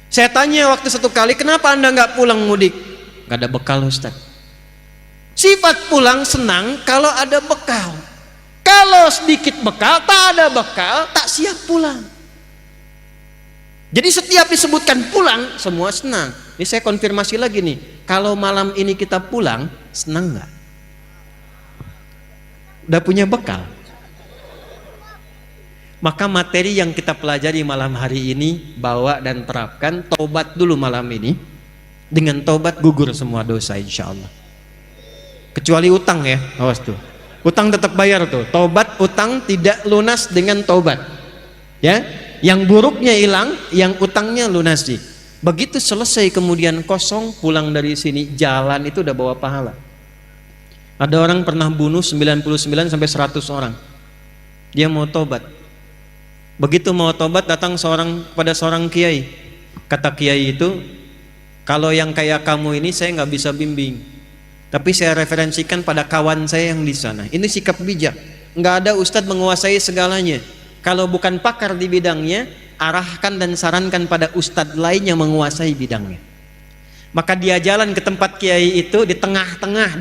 Saya tanya waktu satu kali, kenapa Anda nggak pulang mudik? Nggak ada bekal Ustaz. Sifat pulang senang kalau ada bekal. Kalau sedikit bekal, tak ada bekal, tak siap pulang. Jadi setiap disebutkan pulang, semua senang. Ini saya konfirmasi lagi nih, kalau malam ini kita pulang, senang nggak? Udah punya bekal? Maka materi yang kita pelajari malam hari ini, bawa dan terapkan. Tobat dulu malam ini. Dengan tobat gugur semua dosa insya Allah. Kecuali utang ya, awas tuh. Utang tetap bayar tuh. Tobat utang tidak lunas dengan tobat. Ya, yang buruknya hilang, yang utangnya lunasi. Begitu selesai kemudian kosong, pulang dari sini, jalan itu udah bawa pahala. Ada orang pernah bunuh 99 sampai 100 orang. Dia mau tobat. Begitu mau tobat datang pada seorang kiai. Kata kiai itu, kalau yang kayak kamu ini saya nggak bisa bimbing, tapi saya referensikan pada kawan saya yang di sana. Ini sikap bijak. Nggak ada ustadz menguasai segalanya. Kalau bukan pakar di bidangnya, arahkan dan sarankan pada ustadz lain yang menguasai bidangnya. Maka dia jalan ke tempat kiai itu, di tengah-tengah,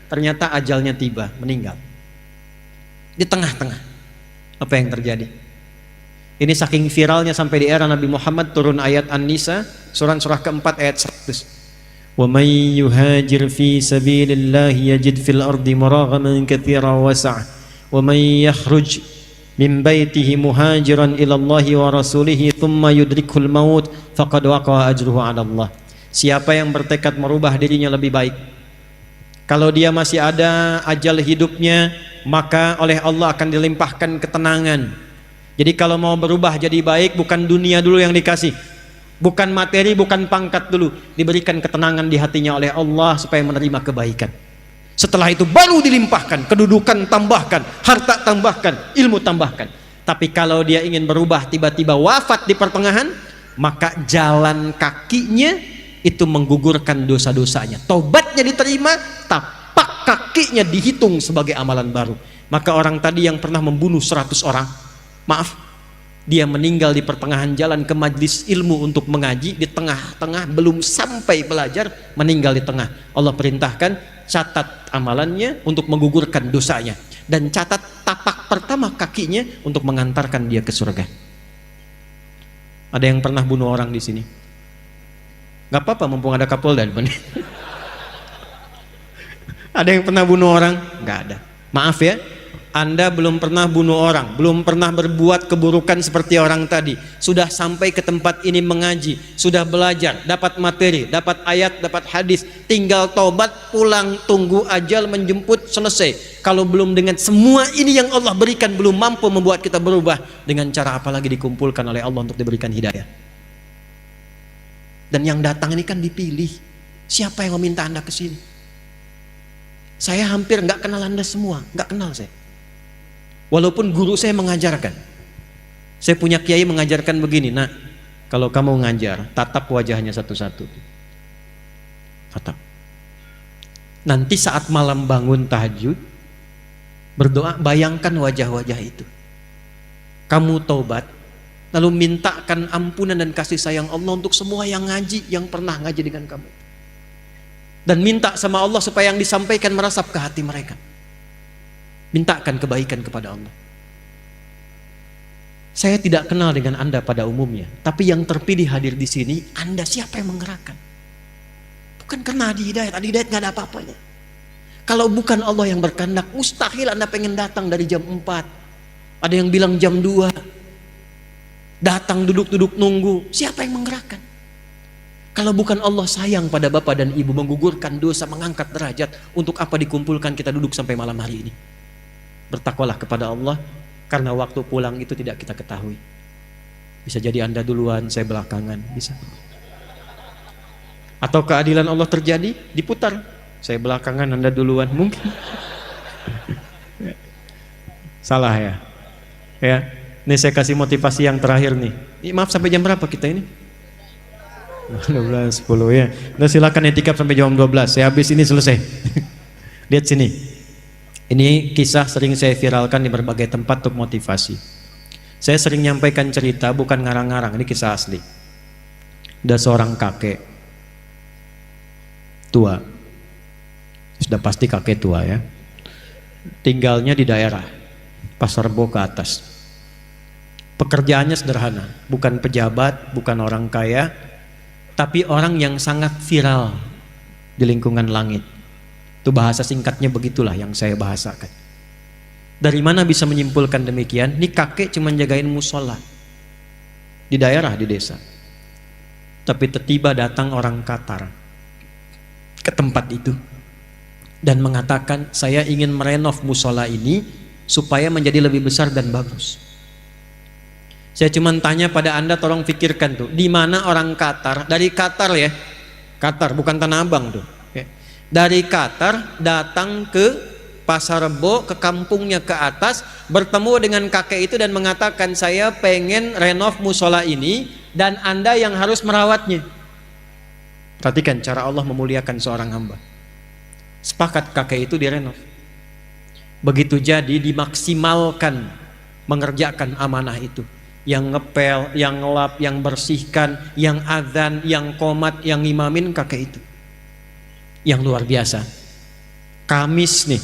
ternyata ajalnya tiba, meninggal. Di tengah-tengah. Apa yang terjadi? Ini saking viralnya sampai di era Nabi Muhammad turun ayat An-Nisa, surah keempat ayat 100. Wa may yuhajir fi sabilillah yajid fil ardi muraghaman katsiran wasi'a wa may yakhruj min baitihi muhajiran ila Allah wa rasulih thumma yudrikul maut faqad waqa'a ajruhu 'ala Allah. Siapa yang bertekad merubah dirinya lebih baik, kalau dia masih ada ajal hidupnya, maka oleh Allah akan dilimpahkan ketenangan. Jadi kalau mau berubah jadi baik, bukan dunia dulu yang dikasih, bukan materi, bukan pangkat dulu, diberikan ketenangan di hatinya oleh Allah supaya menerima kebaikan. Setelah itu baru dilimpahkan, kedudukan tambahkan, harta tambahkan, ilmu tambahkan. Tapi kalau dia ingin berubah tiba-tiba wafat di pertengahan, maka jalan kakinya itu menggugurkan dosa-dosanya. Taubatnya diterima, tapak kakinya dihitung sebagai amalan baru. Maka orang tadi yang pernah membunuh 100 orang, maaf, dia meninggal di pertengahan jalan ke majlis ilmu untuk mengaji, di tengah-tengah belum sampai belajar, meninggal di tengah. Allah perintahkan, catat amalannya untuk menggugurkan dosanya, dan catat tapak pertama kakinya untuk mengantarkan dia ke surga. Ada yang pernah bunuh orang di sini? Gak apa-apa, mumpung ada Kapolda. Ada yang pernah bunuh orang? Gak ada. Maaf ya, Anda belum pernah bunuh orang, belum pernah berbuat keburukan seperti orang tadi. Sudah sampai ke tempat ini mengaji, sudah belajar, dapat materi, dapat ayat, dapat hadis, tinggal tobat, pulang, tunggu ajal menjemput, selesai. Kalau belum dengan semua ini yang Allah berikan, belum mampu membuat kita berubah, dengan cara apa lagi dikumpulkan oleh Allah untuk diberikan hidayah? Dan yang datang ini kan dipilih. Siapa yang meminta Anda ke sini? Saya hampir nggak kenal Anda semua, nggak kenal saya. Walaupun guru saya mengajarkan, saya punya kiai mengajarkan begini, nak, kalau kamu ngajar, tatap wajahnya satu-satu. Tatap. Nanti saat malam bangun tahajud, berdoa, bayangkan wajah-wajah itu. Kamu taubat, lalu mintakan ampunan dan kasih sayang Allah untuk semua yang ngaji, yang pernah ngaji dengan kamu. Dan minta sama Allah supaya yang disampaikan merasap ke hati mereka. Mintakan kebaikan kepada Allah. Saya tidak kenal dengan Anda pada umumnya, tapi yang terpilih hadir di sini, Anda siapa yang menggerakkan? Bukan karena Adi Hidayat nggak ada apa-apanya. Kalau bukan Allah yang berkehendak, mustahil Anda pengen datang dari jam 4. Ada yang bilang jam 2. Datang duduk-duduk nunggu, siapa yang menggerakkan? Kalau bukan Allah sayang pada bapak dan ibu, menggugurkan dosa, mengangkat derajat, untuk apa dikumpulkan kita duduk sampai malam hari ini? Bertakwalah kepada Allah, karena waktu pulang itu tidak kita ketahui. Bisa jadi Anda duluan, saya belakangan, bisa. Atau keadilan Allah terjadi, diputar, saya belakangan, Anda duluan, mungkin. Salah ya? Ya, ini saya kasih motivasi yang terakhir nih. Maaf, sampai jam berapa kita ini? 12, 10 ya. Nah, silakan etikap sampai jam 12. Saya habis ini selesai. Lihat sini. Ini kisah sering saya viralkan di berbagai tempat untuk motivasi. Saya sering nyampaikan cerita, bukan ngarang-ngarang, ini kisah asli. Ada seorang kakek tua. Sudah pasti kakek tua ya. Tinggalnya di daerah Pasar Rebo ke atas. Pekerjaannya sederhana, bukan pejabat, bukan orang kaya, tapi orang yang sangat viral di lingkungan langit. Itu bahasa singkatnya begitulah yang saya bahasakan. Dari mana bisa menyimpulkan demikian? Ini kakek cuma jagain musola di daerah, di desa. Tapi tiba-tiba datang orang Qatar ke tempat itu dan mengatakan, saya ingin merenov musola ini supaya menjadi lebih besar dan bagus. Saya cuma tanya pada Anda, tolong pikirkan tuh, di mana orang Qatar, dari Qatar ya, Qatar bukan Tanah Abang tuh, ya. Dari Qatar datang ke Pasar Rebo, ke kampungnya ke atas, bertemu dengan kakek itu dan mengatakan, saya pengen renov musola ini dan Anda yang harus merawatnya. Perhatikan cara Allah memuliakan seorang hamba. Sepakat kakek itu direnov. Begitu jadi dimaksimalkan mengerjakan amanah itu. Yang ngepel, yang ngelap, yang bersihkan, yang azan, yang qomat, yang imamin kakek itu. Yang luar biasa. Kamis nih,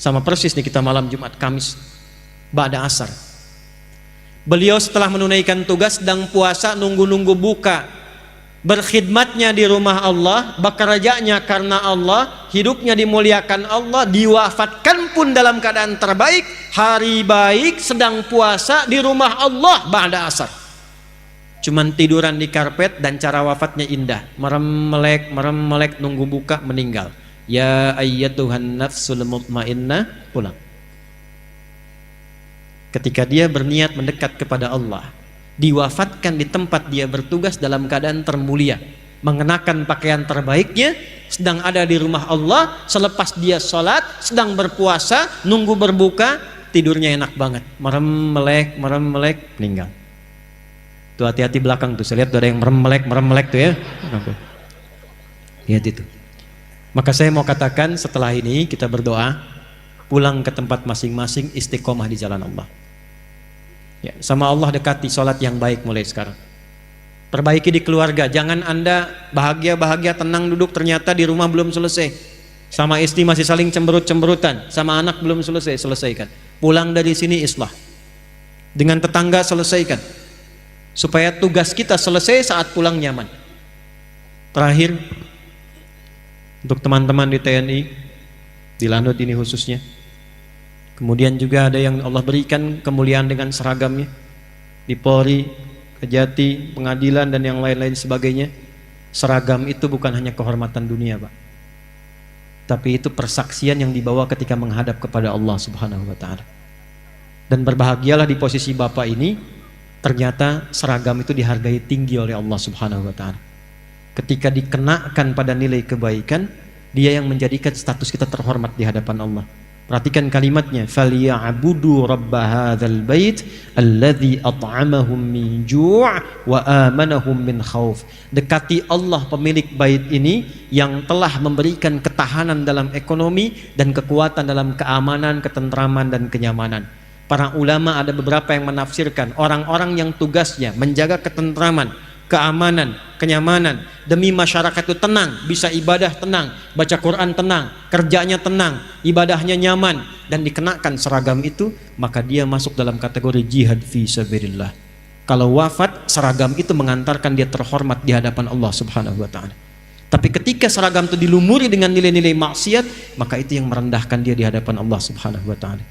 sama persis nih kita malam Jumat, Kamis ba'da asar. Beliau setelah menunaikan tugas sedang puasa, nunggu-nunggu buka. Berkhidmatnya di rumah Allah, bekerjanya karena Allah, hidupnya dimuliakan Allah, diwafatkan pun dalam keadaan terbaik, hari baik, sedang puasa di rumah Allah ba'da asar. Cuman tiduran di karpet dan cara wafatnya indah, merem-melek nunggu buka, meninggal. Ya ayyatuhan nafsul mutmainnah, pulang. ketika dia berniat mendekat kepada Allah, diwafatkan di tempat dia bertugas dalam keadaan termulia, mengenakan pakaian terbaiknya, sedang ada di rumah Allah, selepas dia sholat, sedang berpuasa, nunggu berbuka, tidurnya enak banget, merem melek, meninggal. Tuh hati-hati belakang tuh, saya lihat ada yang merem melek tuh ya. Lihat itu. Maka saya mau katakan setelah ini kita berdoa, pulang ke tempat masing-masing, istiqomah di jalan Allah. Ya, sama Allah dekati sholat yang baik mulai sekarang. Perbaiki di keluarga, jangan Anda bahagia tenang duduk ternyata di rumah belum selesai. Sama istri masih saling cemberut-cemberutan, sama anak belum selesaikan. Pulang dari sini islah. Dengan tetangga selesaikan. Supaya tugas kita selesai saat pulang nyaman. Terakhir, untuk teman-teman di TNI, di Lanut ini khususnya. Kemudian juga ada yang Allah berikan kemuliaan dengan seragamnya di Polri, Kejati, pengadilan dan yang lain-lain sebagainya. Seragam itu bukan hanya kehormatan dunia, Pak. Tapi itu persaksian yang dibawa ketika menghadap kepada Allah Subhanahu wa taala. Dan berbahagialah di posisi Bapak ini, ternyata seragam itu dihargai tinggi oleh Allah Subhanahu wa taala. Ketika dikenakan pada nilai kebaikan, dia yang menjadikan status kita terhormat di hadapan Allah. Perhatikan kalimatnya, فَلْيَعْبُدُوا رَبَّ هَذَا الْبَيْتِ الَّذِي أَطْعَمَهُمْ مِنْ جُوعٍ وَآمَنَهُمْ مِنْ خَوْفٍ. Dekati Allah pemilik bait ini yang telah memberikan ketahanan dalam ekonomi dan kekuatan dalam keamanan, ketentraman dan kenyamanan. Para ulama ada beberapa yang menafsirkan orang-orang yang tugasnya menjaga ketentraman, keamanan, kenyamanan demi masyarakat itu tenang, bisa ibadah tenang, baca Quran tenang, kerjanya tenang, ibadahnya nyaman dan dikenakan seragam itu, maka dia masuk dalam kategori jihad fi sabilillah. Kalau wafat, seragam itu mengantarkan dia terhormat di hadapan Allah Subhanahu wa taala. Tapi ketika seragam itu dilumuri dengan nilai-nilai maksiat, maka itu yang merendahkan dia di hadapan Allah Subhanahu wa taala.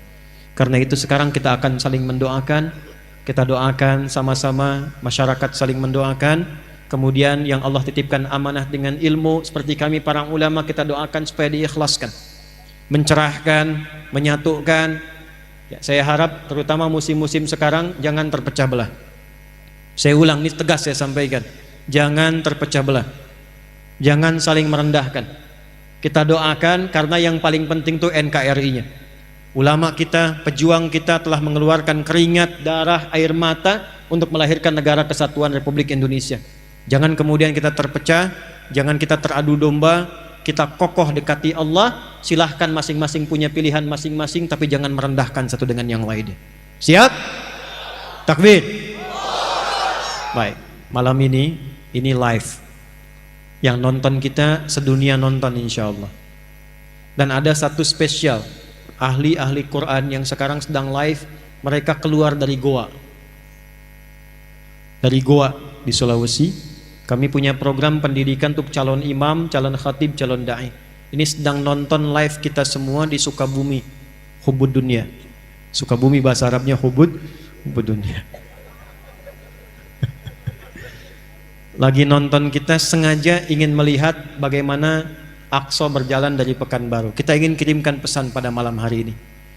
Karena itu sekarang kita akan saling mendoakan. Kita doakan sama-sama, masyarakat saling mendoakan. Kemudian yang Allah titipkan amanah dengan ilmu seperti kami para ulama, kita doakan supaya diikhlaskan, mencerahkan, menyatukan. Ya, saya harap terutama musim-musim sekarang jangan terpecah belah. Saya ulang, ini tegas saya sampaikan, jangan terpecah belah, jangan saling merendahkan. Kita doakan karena yang paling penting itu NKRI-nya. Ulama kita, pejuang kita telah mengeluarkan keringat, darah, air mata untuk melahirkan negara kesatuan Republik Indonesia. Jangan kemudian kita terpecah, jangan kita teradu domba, kita kokoh dekati Allah. Silahkan masing-masing punya pilihan masing-masing, tapi jangan merendahkan satu dengan yang lainnya. Siap? Takbir. Baik, malam ini live. Yang nonton kita sedunia nonton insya Allah. Dan ada satu spesial, ahli-ahli Quran yang sekarang sedang live, mereka keluar dari Goa. Dari Goa di Sulawesi. Kami punya program pendidikan untuk calon imam, calon khatib, calon da'i. Ini sedang nonton live kita semua di Sukabumi, Hubud Dunia. Sukabumi bahasa Arabnya Hubud Dunia. Lagi nonton, kita sengaja ingin melihat bagaimana Aqsa berjalan dari Pekanbaru. Kita ingin kirimkan pesan pada malam hari ini.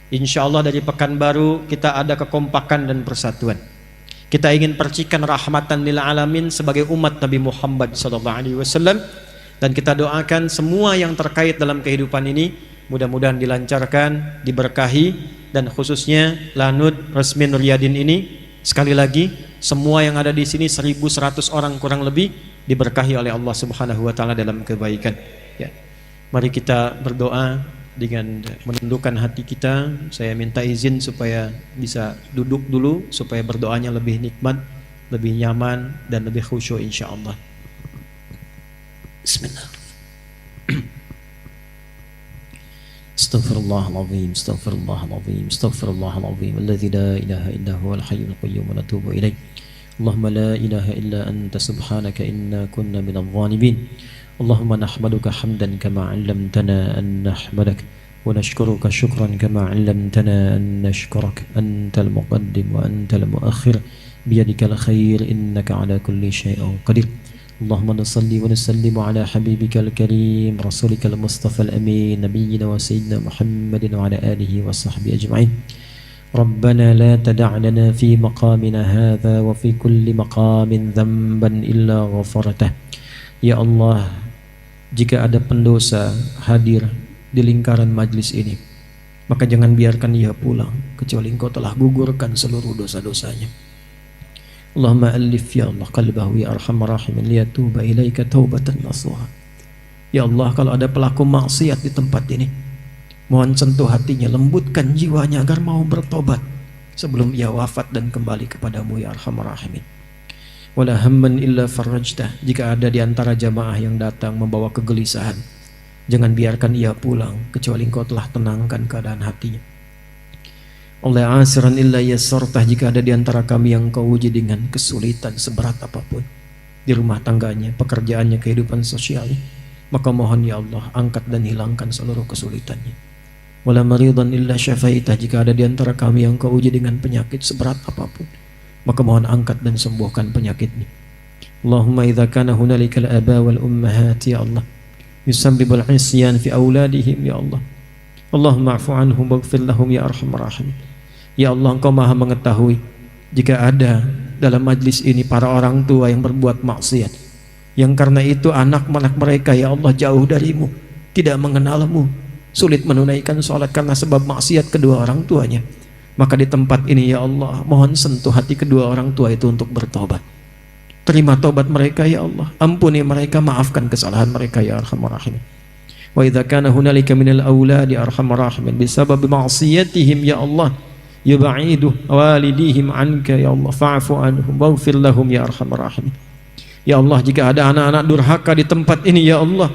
Insya Allah dari Pekanbaru kita ada kekompakan dan persatuan. Kita ingin percikan rahmatan lil alamin sebagai umat Nabi Muhammad SAW. Dan kita doakan semua yang terkait dalam kehidupan ini mudah-mudahan dilancarkan, diberkahi, dan khususnya Lanut Resmi Nuryadin ini sekali lagi semua yang ada di sini 1.100 orang kurang lebih diberkahi oleh Allah Subhanahu wa taala dalam kebaikan. Ya. Mari kita berdoa dengan menundukkan hati kita. Saya minta izin supaya bisa duduk dulu supaya berdoanya lebih nikmat, lebih nyaman dan lebih khusyuk insyaallah. Bismillah. Astaghfirullahalazim, astaghfirullahalazim, astaghfirullahalazim, alladzi la ilaha illa huwal hayyul qayyum wa natubu ilaih. Allahumma la ilaha illa anta subhanaka inna kunna minadh dhalimin. اللهم نحمدك حمدا كما علمتنا أن نحمدك ونشكرك شكرا كما علمتنا أن نشكرك أنت المقدم وأنت المؤخر بيدك الخير إنك على كل شيء قدير اللهم نصلي ونسلم على حبيبك الكريم رسولك المصطفى الأمين نبينا وسيدنا محمد وعلى آله وصحبه أجمعين ربنا لا تدع لنا في مقامنا هذا وفي كل مقام ذنبا إلا غفرته. Ya Allah, jika ada pendosa hadir di lingkaran majlis ini, maka jangan biarkan ia pulang kecuali Engkau telah gugurkan seluruh dosa-dosanya. Allahumma alif ya Allah qalbahu ya arhamar rahimin liyatuba ilaika taubatan nasuha. Ya Allah, kalau ada pelaku maksiat di tempat ini, mohon sentuh hatinya, lembutkan jiwanya agar mau bertobat sebelum ia wafat dan kembali kepadamu ya arhamar rahimin. Wala hamman illa farajtah. Jika ada di antara jamaah yang datang membawa kegelisahan, jangan biarkan ia pulang kecuali Engkau telah tenangkan keadaan hatinya. Oleh asiran illa yassartah. Jika ada di antara kami yang Kau uji dengan kesulitan seberat apapun di rumah tangganya, pekerjaannya, kehidupan sosialnya, maka mohon ya Allah, angkat dan hilangkan seluruh kesulitannya. Wala maridan illa syafaitah. Jika ada di antara kami yang Kau uji dengan penyakit seberat apapun, maka mohon angkat dan sembuhkan penyakitnya. Allahumma idza kana hunalikal aba wal ummahat ya Allah yusabbibul isyan fi auladihim ya Allah, Allahumma afu anhum waghfir lahum ya arhamar rahimin. Ya Allah, Engkau Maha mengetahui jika ada dalam majlis ini para orang tua yang berbuat maksiat, yang karena itu anak-anak mereka ya Allah jauh darimu, tidak mengenalmu, sulit menunaikan sholat karena sebab maksiat kedua orang tuanya, maka di tempat ini ya Allah, mohon sentuh hati kedua orang tua itu untuk bertobat. Terima tobat mereka ya Allah, ampuni mereka, maafkan kesalahan mereka ya arhamar rahimin. Wa idza kana hunalika minal auladi arhamar rahimin bisabab ma'siyatihim ya Allah yub'idu walidihim anka ya Allah fa'fu anhum waghfir lahum ya arhamar rahimin. Ya Allah, jika ada anak-anak durhaka di tempat ini ya Allah,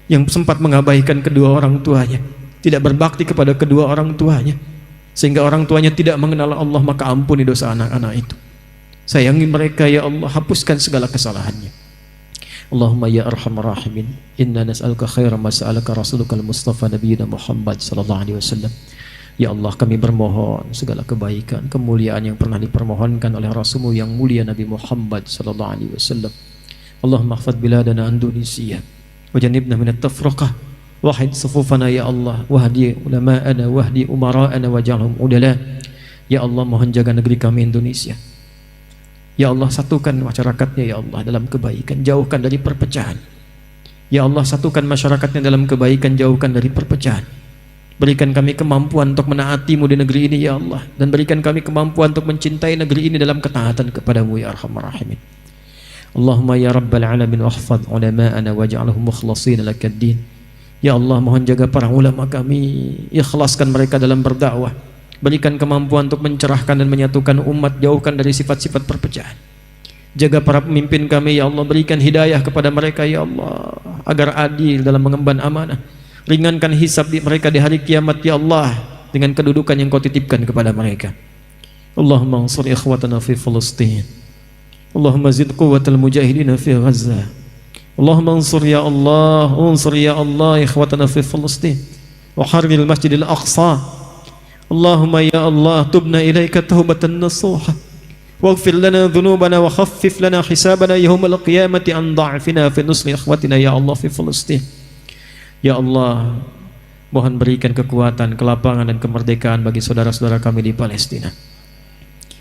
yang sempat mengabaikan kedua orang tuanya, tidak berbakti kepada kedua orang tuanya, sehingga orang tuanya tidak mengenal Allah, maka ampuni dosa anak-anak itu. Sayangi mereka ya Allah, hapuskan segala kesalahannya. Allahumma ya arhamar rahimin, inna nas'aluka khairan ma sa'alaka rasulukal mustafa nabiyina Muhammad sallallahu alaihi wasallam. Ya Allah, kami bermohon segala kebaikan, kemuliaan yang pernah dipermohonkan oleh Rasulmu yang mulia Nabi Muhammad sallallahu alaihi wasallam. Allahumma ihfadz biladana Indonesia wajannibna minat tafraqah, wahid sufufana ya Allah, wahdi ulama'ana wahdi umara'ana waj'alhum udala. Ya Allah, mohon jaga negeri kami Indonesia. Ya Allah, satukan masyarakatnya ya Allah dalam kebaikan, jauhkan dari perpecahan. Ya Allah, satukan masyarakatnya dalam kebaikan, jauhkan dari perpecahan. Berikan kami kemampuan untuk menaati-Mu di negeri ini ya Allah, dan berikan kami kemampuan untuk mencintai negeri ini dalam ketaatan kepada-Mu ya arhamar rahimin. Allahumma ya rabbal alamin wahfadz ulama'ana waj'alhum mukhlasin lakad-din. Ya Allah, mohon jaga para ulama kami, ikhlaskan mereka dalam berdakwah. Berikan kemampuan untuk mencerahkan dan menyatukan umat, jauhkan dari sifat-sifat perpecahan. Jaga para pemimpin kami ya Allah, berikan hidayah kepada mereka ya Allah, agar adil dalam mengemban amanah. Ringankan hisab mereka di hari kiamat ya Allah, dengan kedudukan yang Kau titipkan kepada mereka. Allahumma ansur ikhwatana fi Filistin, Allahumma zid quwwatal mujahidina fi Gaza. Allahumma ansur ya Allah ikhwatana fi Filistin wa harril masjidil aqsa. Allahumma ya Allah, tubna ilaika taubatan nasuha waghfir lana dhunubana wa khaffif lana hisabana yawmal qiyamati an da'fina fi nusri ikhwatina ya Allah fi Filistin. Ya Allah, mohon berikan kekuatan, kelapangan dan kemerdekaan bagi saudara-saudara kami di Palestina.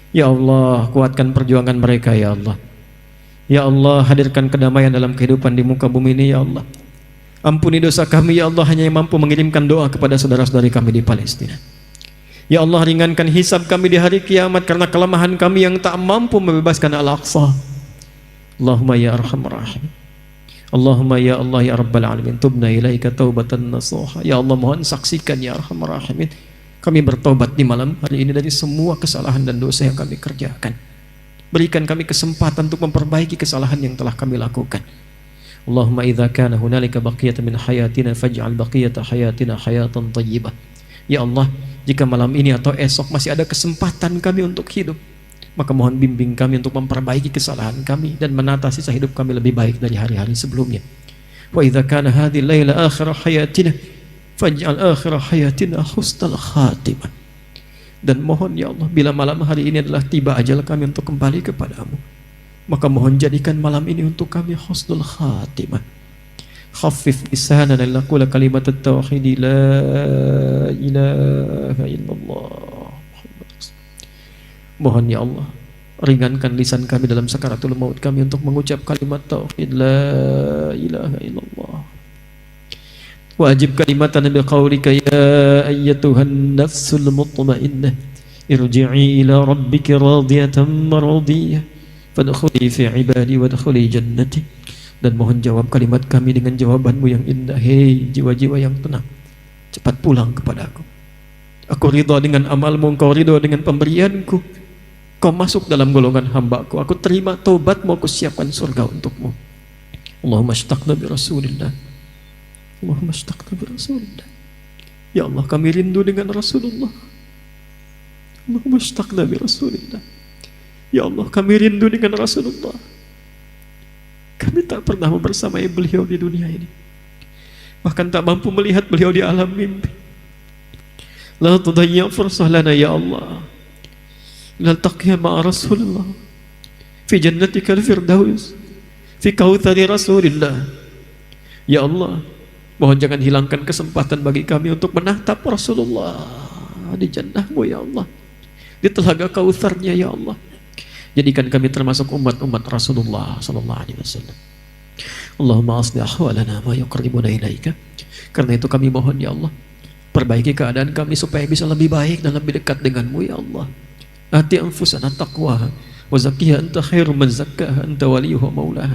Ya Allah, kuatkan perjuangan mereka ya Allah. Ya Allah, hadirkan kedamaian dalam kehidupan di muka bumi ini ya Allah. Ampuni dosa kami ya Allah, hanya yang mampu mengirimkan doa kepada saudara-saudari kami di Palestina. Ya Allah, ringankan hisab kami di hari kiamat karena kelemahan kami yang tak mampu membebaskan Al-Aqsa. Allahumma ya arhamar rahim. Allahumma ya Allah ya rabbal alamin, tubna ilaika taubatan nasuha. Ya Allah, mohon saksikan ya arhamar rahimin, kami bertobat di malam hari ini dari semua kesalahan dan dosa yang kami kerjakan. Berikan kami kesempatan untuk memperbaiki kesalahan yang telah kami lakukan. Allahumma idza kana hunalika baqiyatan min hayatina faj'al baqiyata hayatina hayatan thayyibah. Ya Allah, jika malam ini atau esok masih ada kesempatan kami untuk hidup, maka mohon bimbing kami untuk memperbaiki kesalahan kami dan menata sisa hidup kami lebih baik dari hari-hari sebelumnya. Wa idza kana hadhihi laila akhir hayatina faj'al akhir hayatina husnal khatimah. Dan mohon ya Allah, bila malam hari ini adalah tiba ajal kami untuk kembali kepadamu, maka mohon jadikan malam ini untuk kami husnul khatimah. Khaffif lisanana laqula kalimat at-tauhid la ilaha illallah Muhammad Mohon ya Allah, ringankan lisan kami dalam sakaratul maut kami untuk mengucap kalimat tauhid la ilaha illallah. Wajib kalimatan biqaulika ya ayyatuhan nafsul mutmainnah irji'i ila rabbiki radiyatan maradiyah fadkhuli fi ibadi wadkhuli jannati. Dan mohon jawab kalimat kami dengan jawabanmu yang indah. Hei jiwa-jiwa yang tenang, cepat pulang kepadaku. Aku ridha dengan amalmu, engkau ridha dengan pemberianku. Kau masuk dalam golongan hambaku. Aku terima taubatmu, aku siapkan surga untukmu. Allahumma ashtaqna bi Rasulillah. Allahumma ashtaqna bi Rasulillah. Ya Allah, kami rindu dengan Rasulullah. Allahumma ashtaqna bi Rasulillah. Ya Allah, kami rindu dengan Rasulullah. Kami tak pernah membersamai beliau di dunia ini, bahkan tak mampu melihat beliau di alam mimpi. La tudayya fursah lana ya Allah, naltaqiya ma'a Rasulullah fi jannatikal firdaus fi kautsari Rasulillah. Ya Allah, mohon jangan hilangkan kesempatan bagi kami untuk menatap Rasulullah di jannah-Mu ya Allah, di telaga kautsarnya ya Allah. Jadikan kami termasuk umat-umat Rasulullah sallallahu alaihi wasallam. Allahumma aslih ahwalana ma yuqarribuna ilaika. Karena itu kami mohon ya Allah, perbaiki keadaan kami supaya bisa lebih baik dan lebih dekat denganmu ya Allah. Ati anfusana taqwaha wa zakkiha anta khairu man zakkaha anta waliyuha maulaha.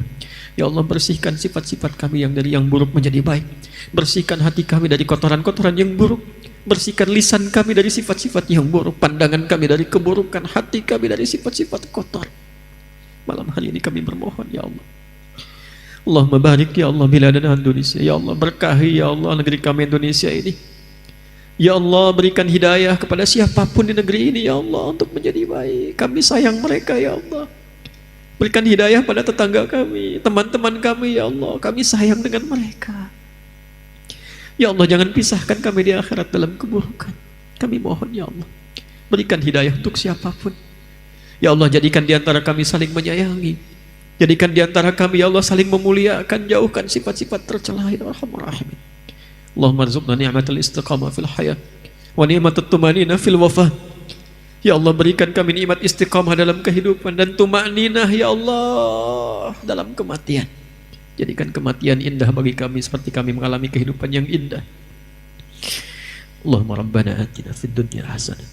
Ya Allah, bersihkan sifat-sifat kami yang dari yang buruk menjadi baik. Bersihkan hati kami dari kotoran-kotoran yang buruk. Bersihkan lisan kami dari sifat-sifat yang buruk, pandangan kami dari keburukan, hati kami dari sifat-sifat kotor. Malam hari ini kami bermohon ya Allah, Allahumma barik ya Allah biladana Indonesia. Ya Allah, berkahi ya Allah negeri kami Indonesia ini. Ya Allah, berikan hidayah kepada siapapun di negeri ini ya Allah untuk menjadi baik. Kami sayang mereka ya Allah. Berikan hidayah pada tetangga kami, teman-teman kami ya Allah. Kami sayang dengan mereka. Ya Allah, jangan pisahkan kami di akhirat dalam keburukan. Kami mohon ya Allah, berikan hidayah untuk siapapun. Ya Allah, jadikan di antara kami saling menyayangi. Jadikan di antara kami ya Allah saling memuliakan. Jauhkan sifat-sifat tercela ya Arhamar Rahimin. Allahumma rzuqna ni'matal istiqamah fil hayat wa ni'matat tumanina fil wafah. Ya Allah, berikan kami nikmat istiqamah dalam kehidupan dan tumaninah ya Allah dalam kematian. Jadikan kematian indah bagi kami seperti kami mengalami kehidupan yang indah. Allahumma rabbana atina fid dunya hasanah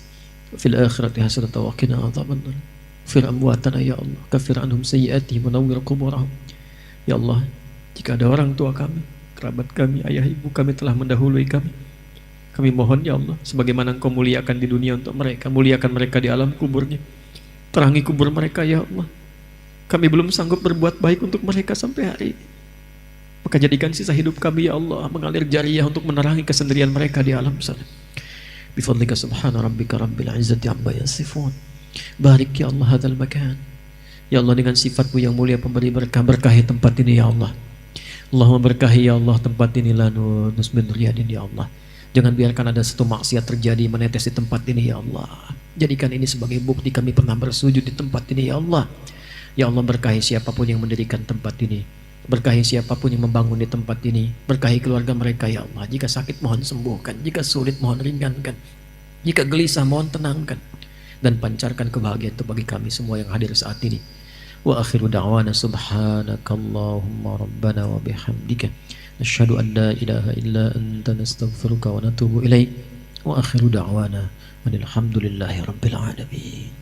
wa fil akhirati hasanah wa qina adzabannar. Fir amwatana ya Allah, kafir anhum sayyi'atihim wa nawwir quburahum. Ya Allah, jika ada orang tua kami, kerabat kami, ayah ibu kami telah mendahului kami mohon ya Allah, sebagaimana Engkau muliakan di dunia untuk mereka, muliakan mereka di alam kuburnya. Terangi kubur mereka ya Allah. Kami belum sanggup berbuat baik untuk mereka sampai hari ini, maka jadikan sisa hidup kami ya Allah mengalir jariyah untuk menerangi kesendirian mereka di alam sana. Bifadlika subhana rabbika rabbil izzati amma yasifun. Barik ya Allah hadzal makan. Ya Allah, dengan sifat-Mu yang mulia pemberi berkah, berkahi tempat ini ya Allah. Allahumma berkahi ya Allah tempat ini lanu nusmin riyadin ya Allah. Jangan biarkan ada satu maksiat terjadi menetes di tempat ini ya Allah. Jadikan ini sebagai bukti kami pernah bersujud di tempat ini ya Allah. Ya Allah, berkahi siapapun yang mendirikan tempat ini. Berkahi siapapun yang membangun di tempat ini. Berkahi keluarga mereka ya Allah. Jika sakit mohon sembuhkan, jika sulit mohon ringankan, jika gelisah mohon tenangkan, dan pancarkan kebahagiaan itu bagi kami semua yang hadir saat ini. Wa akhiru da'wana subhanakallahumma rabbana wa bihamdika nasyhadu an la ilaha illa anta nastaghfiruka wa natubu ilaik. Wa akhiru da'wana alhamdulillahi rabbil alamin.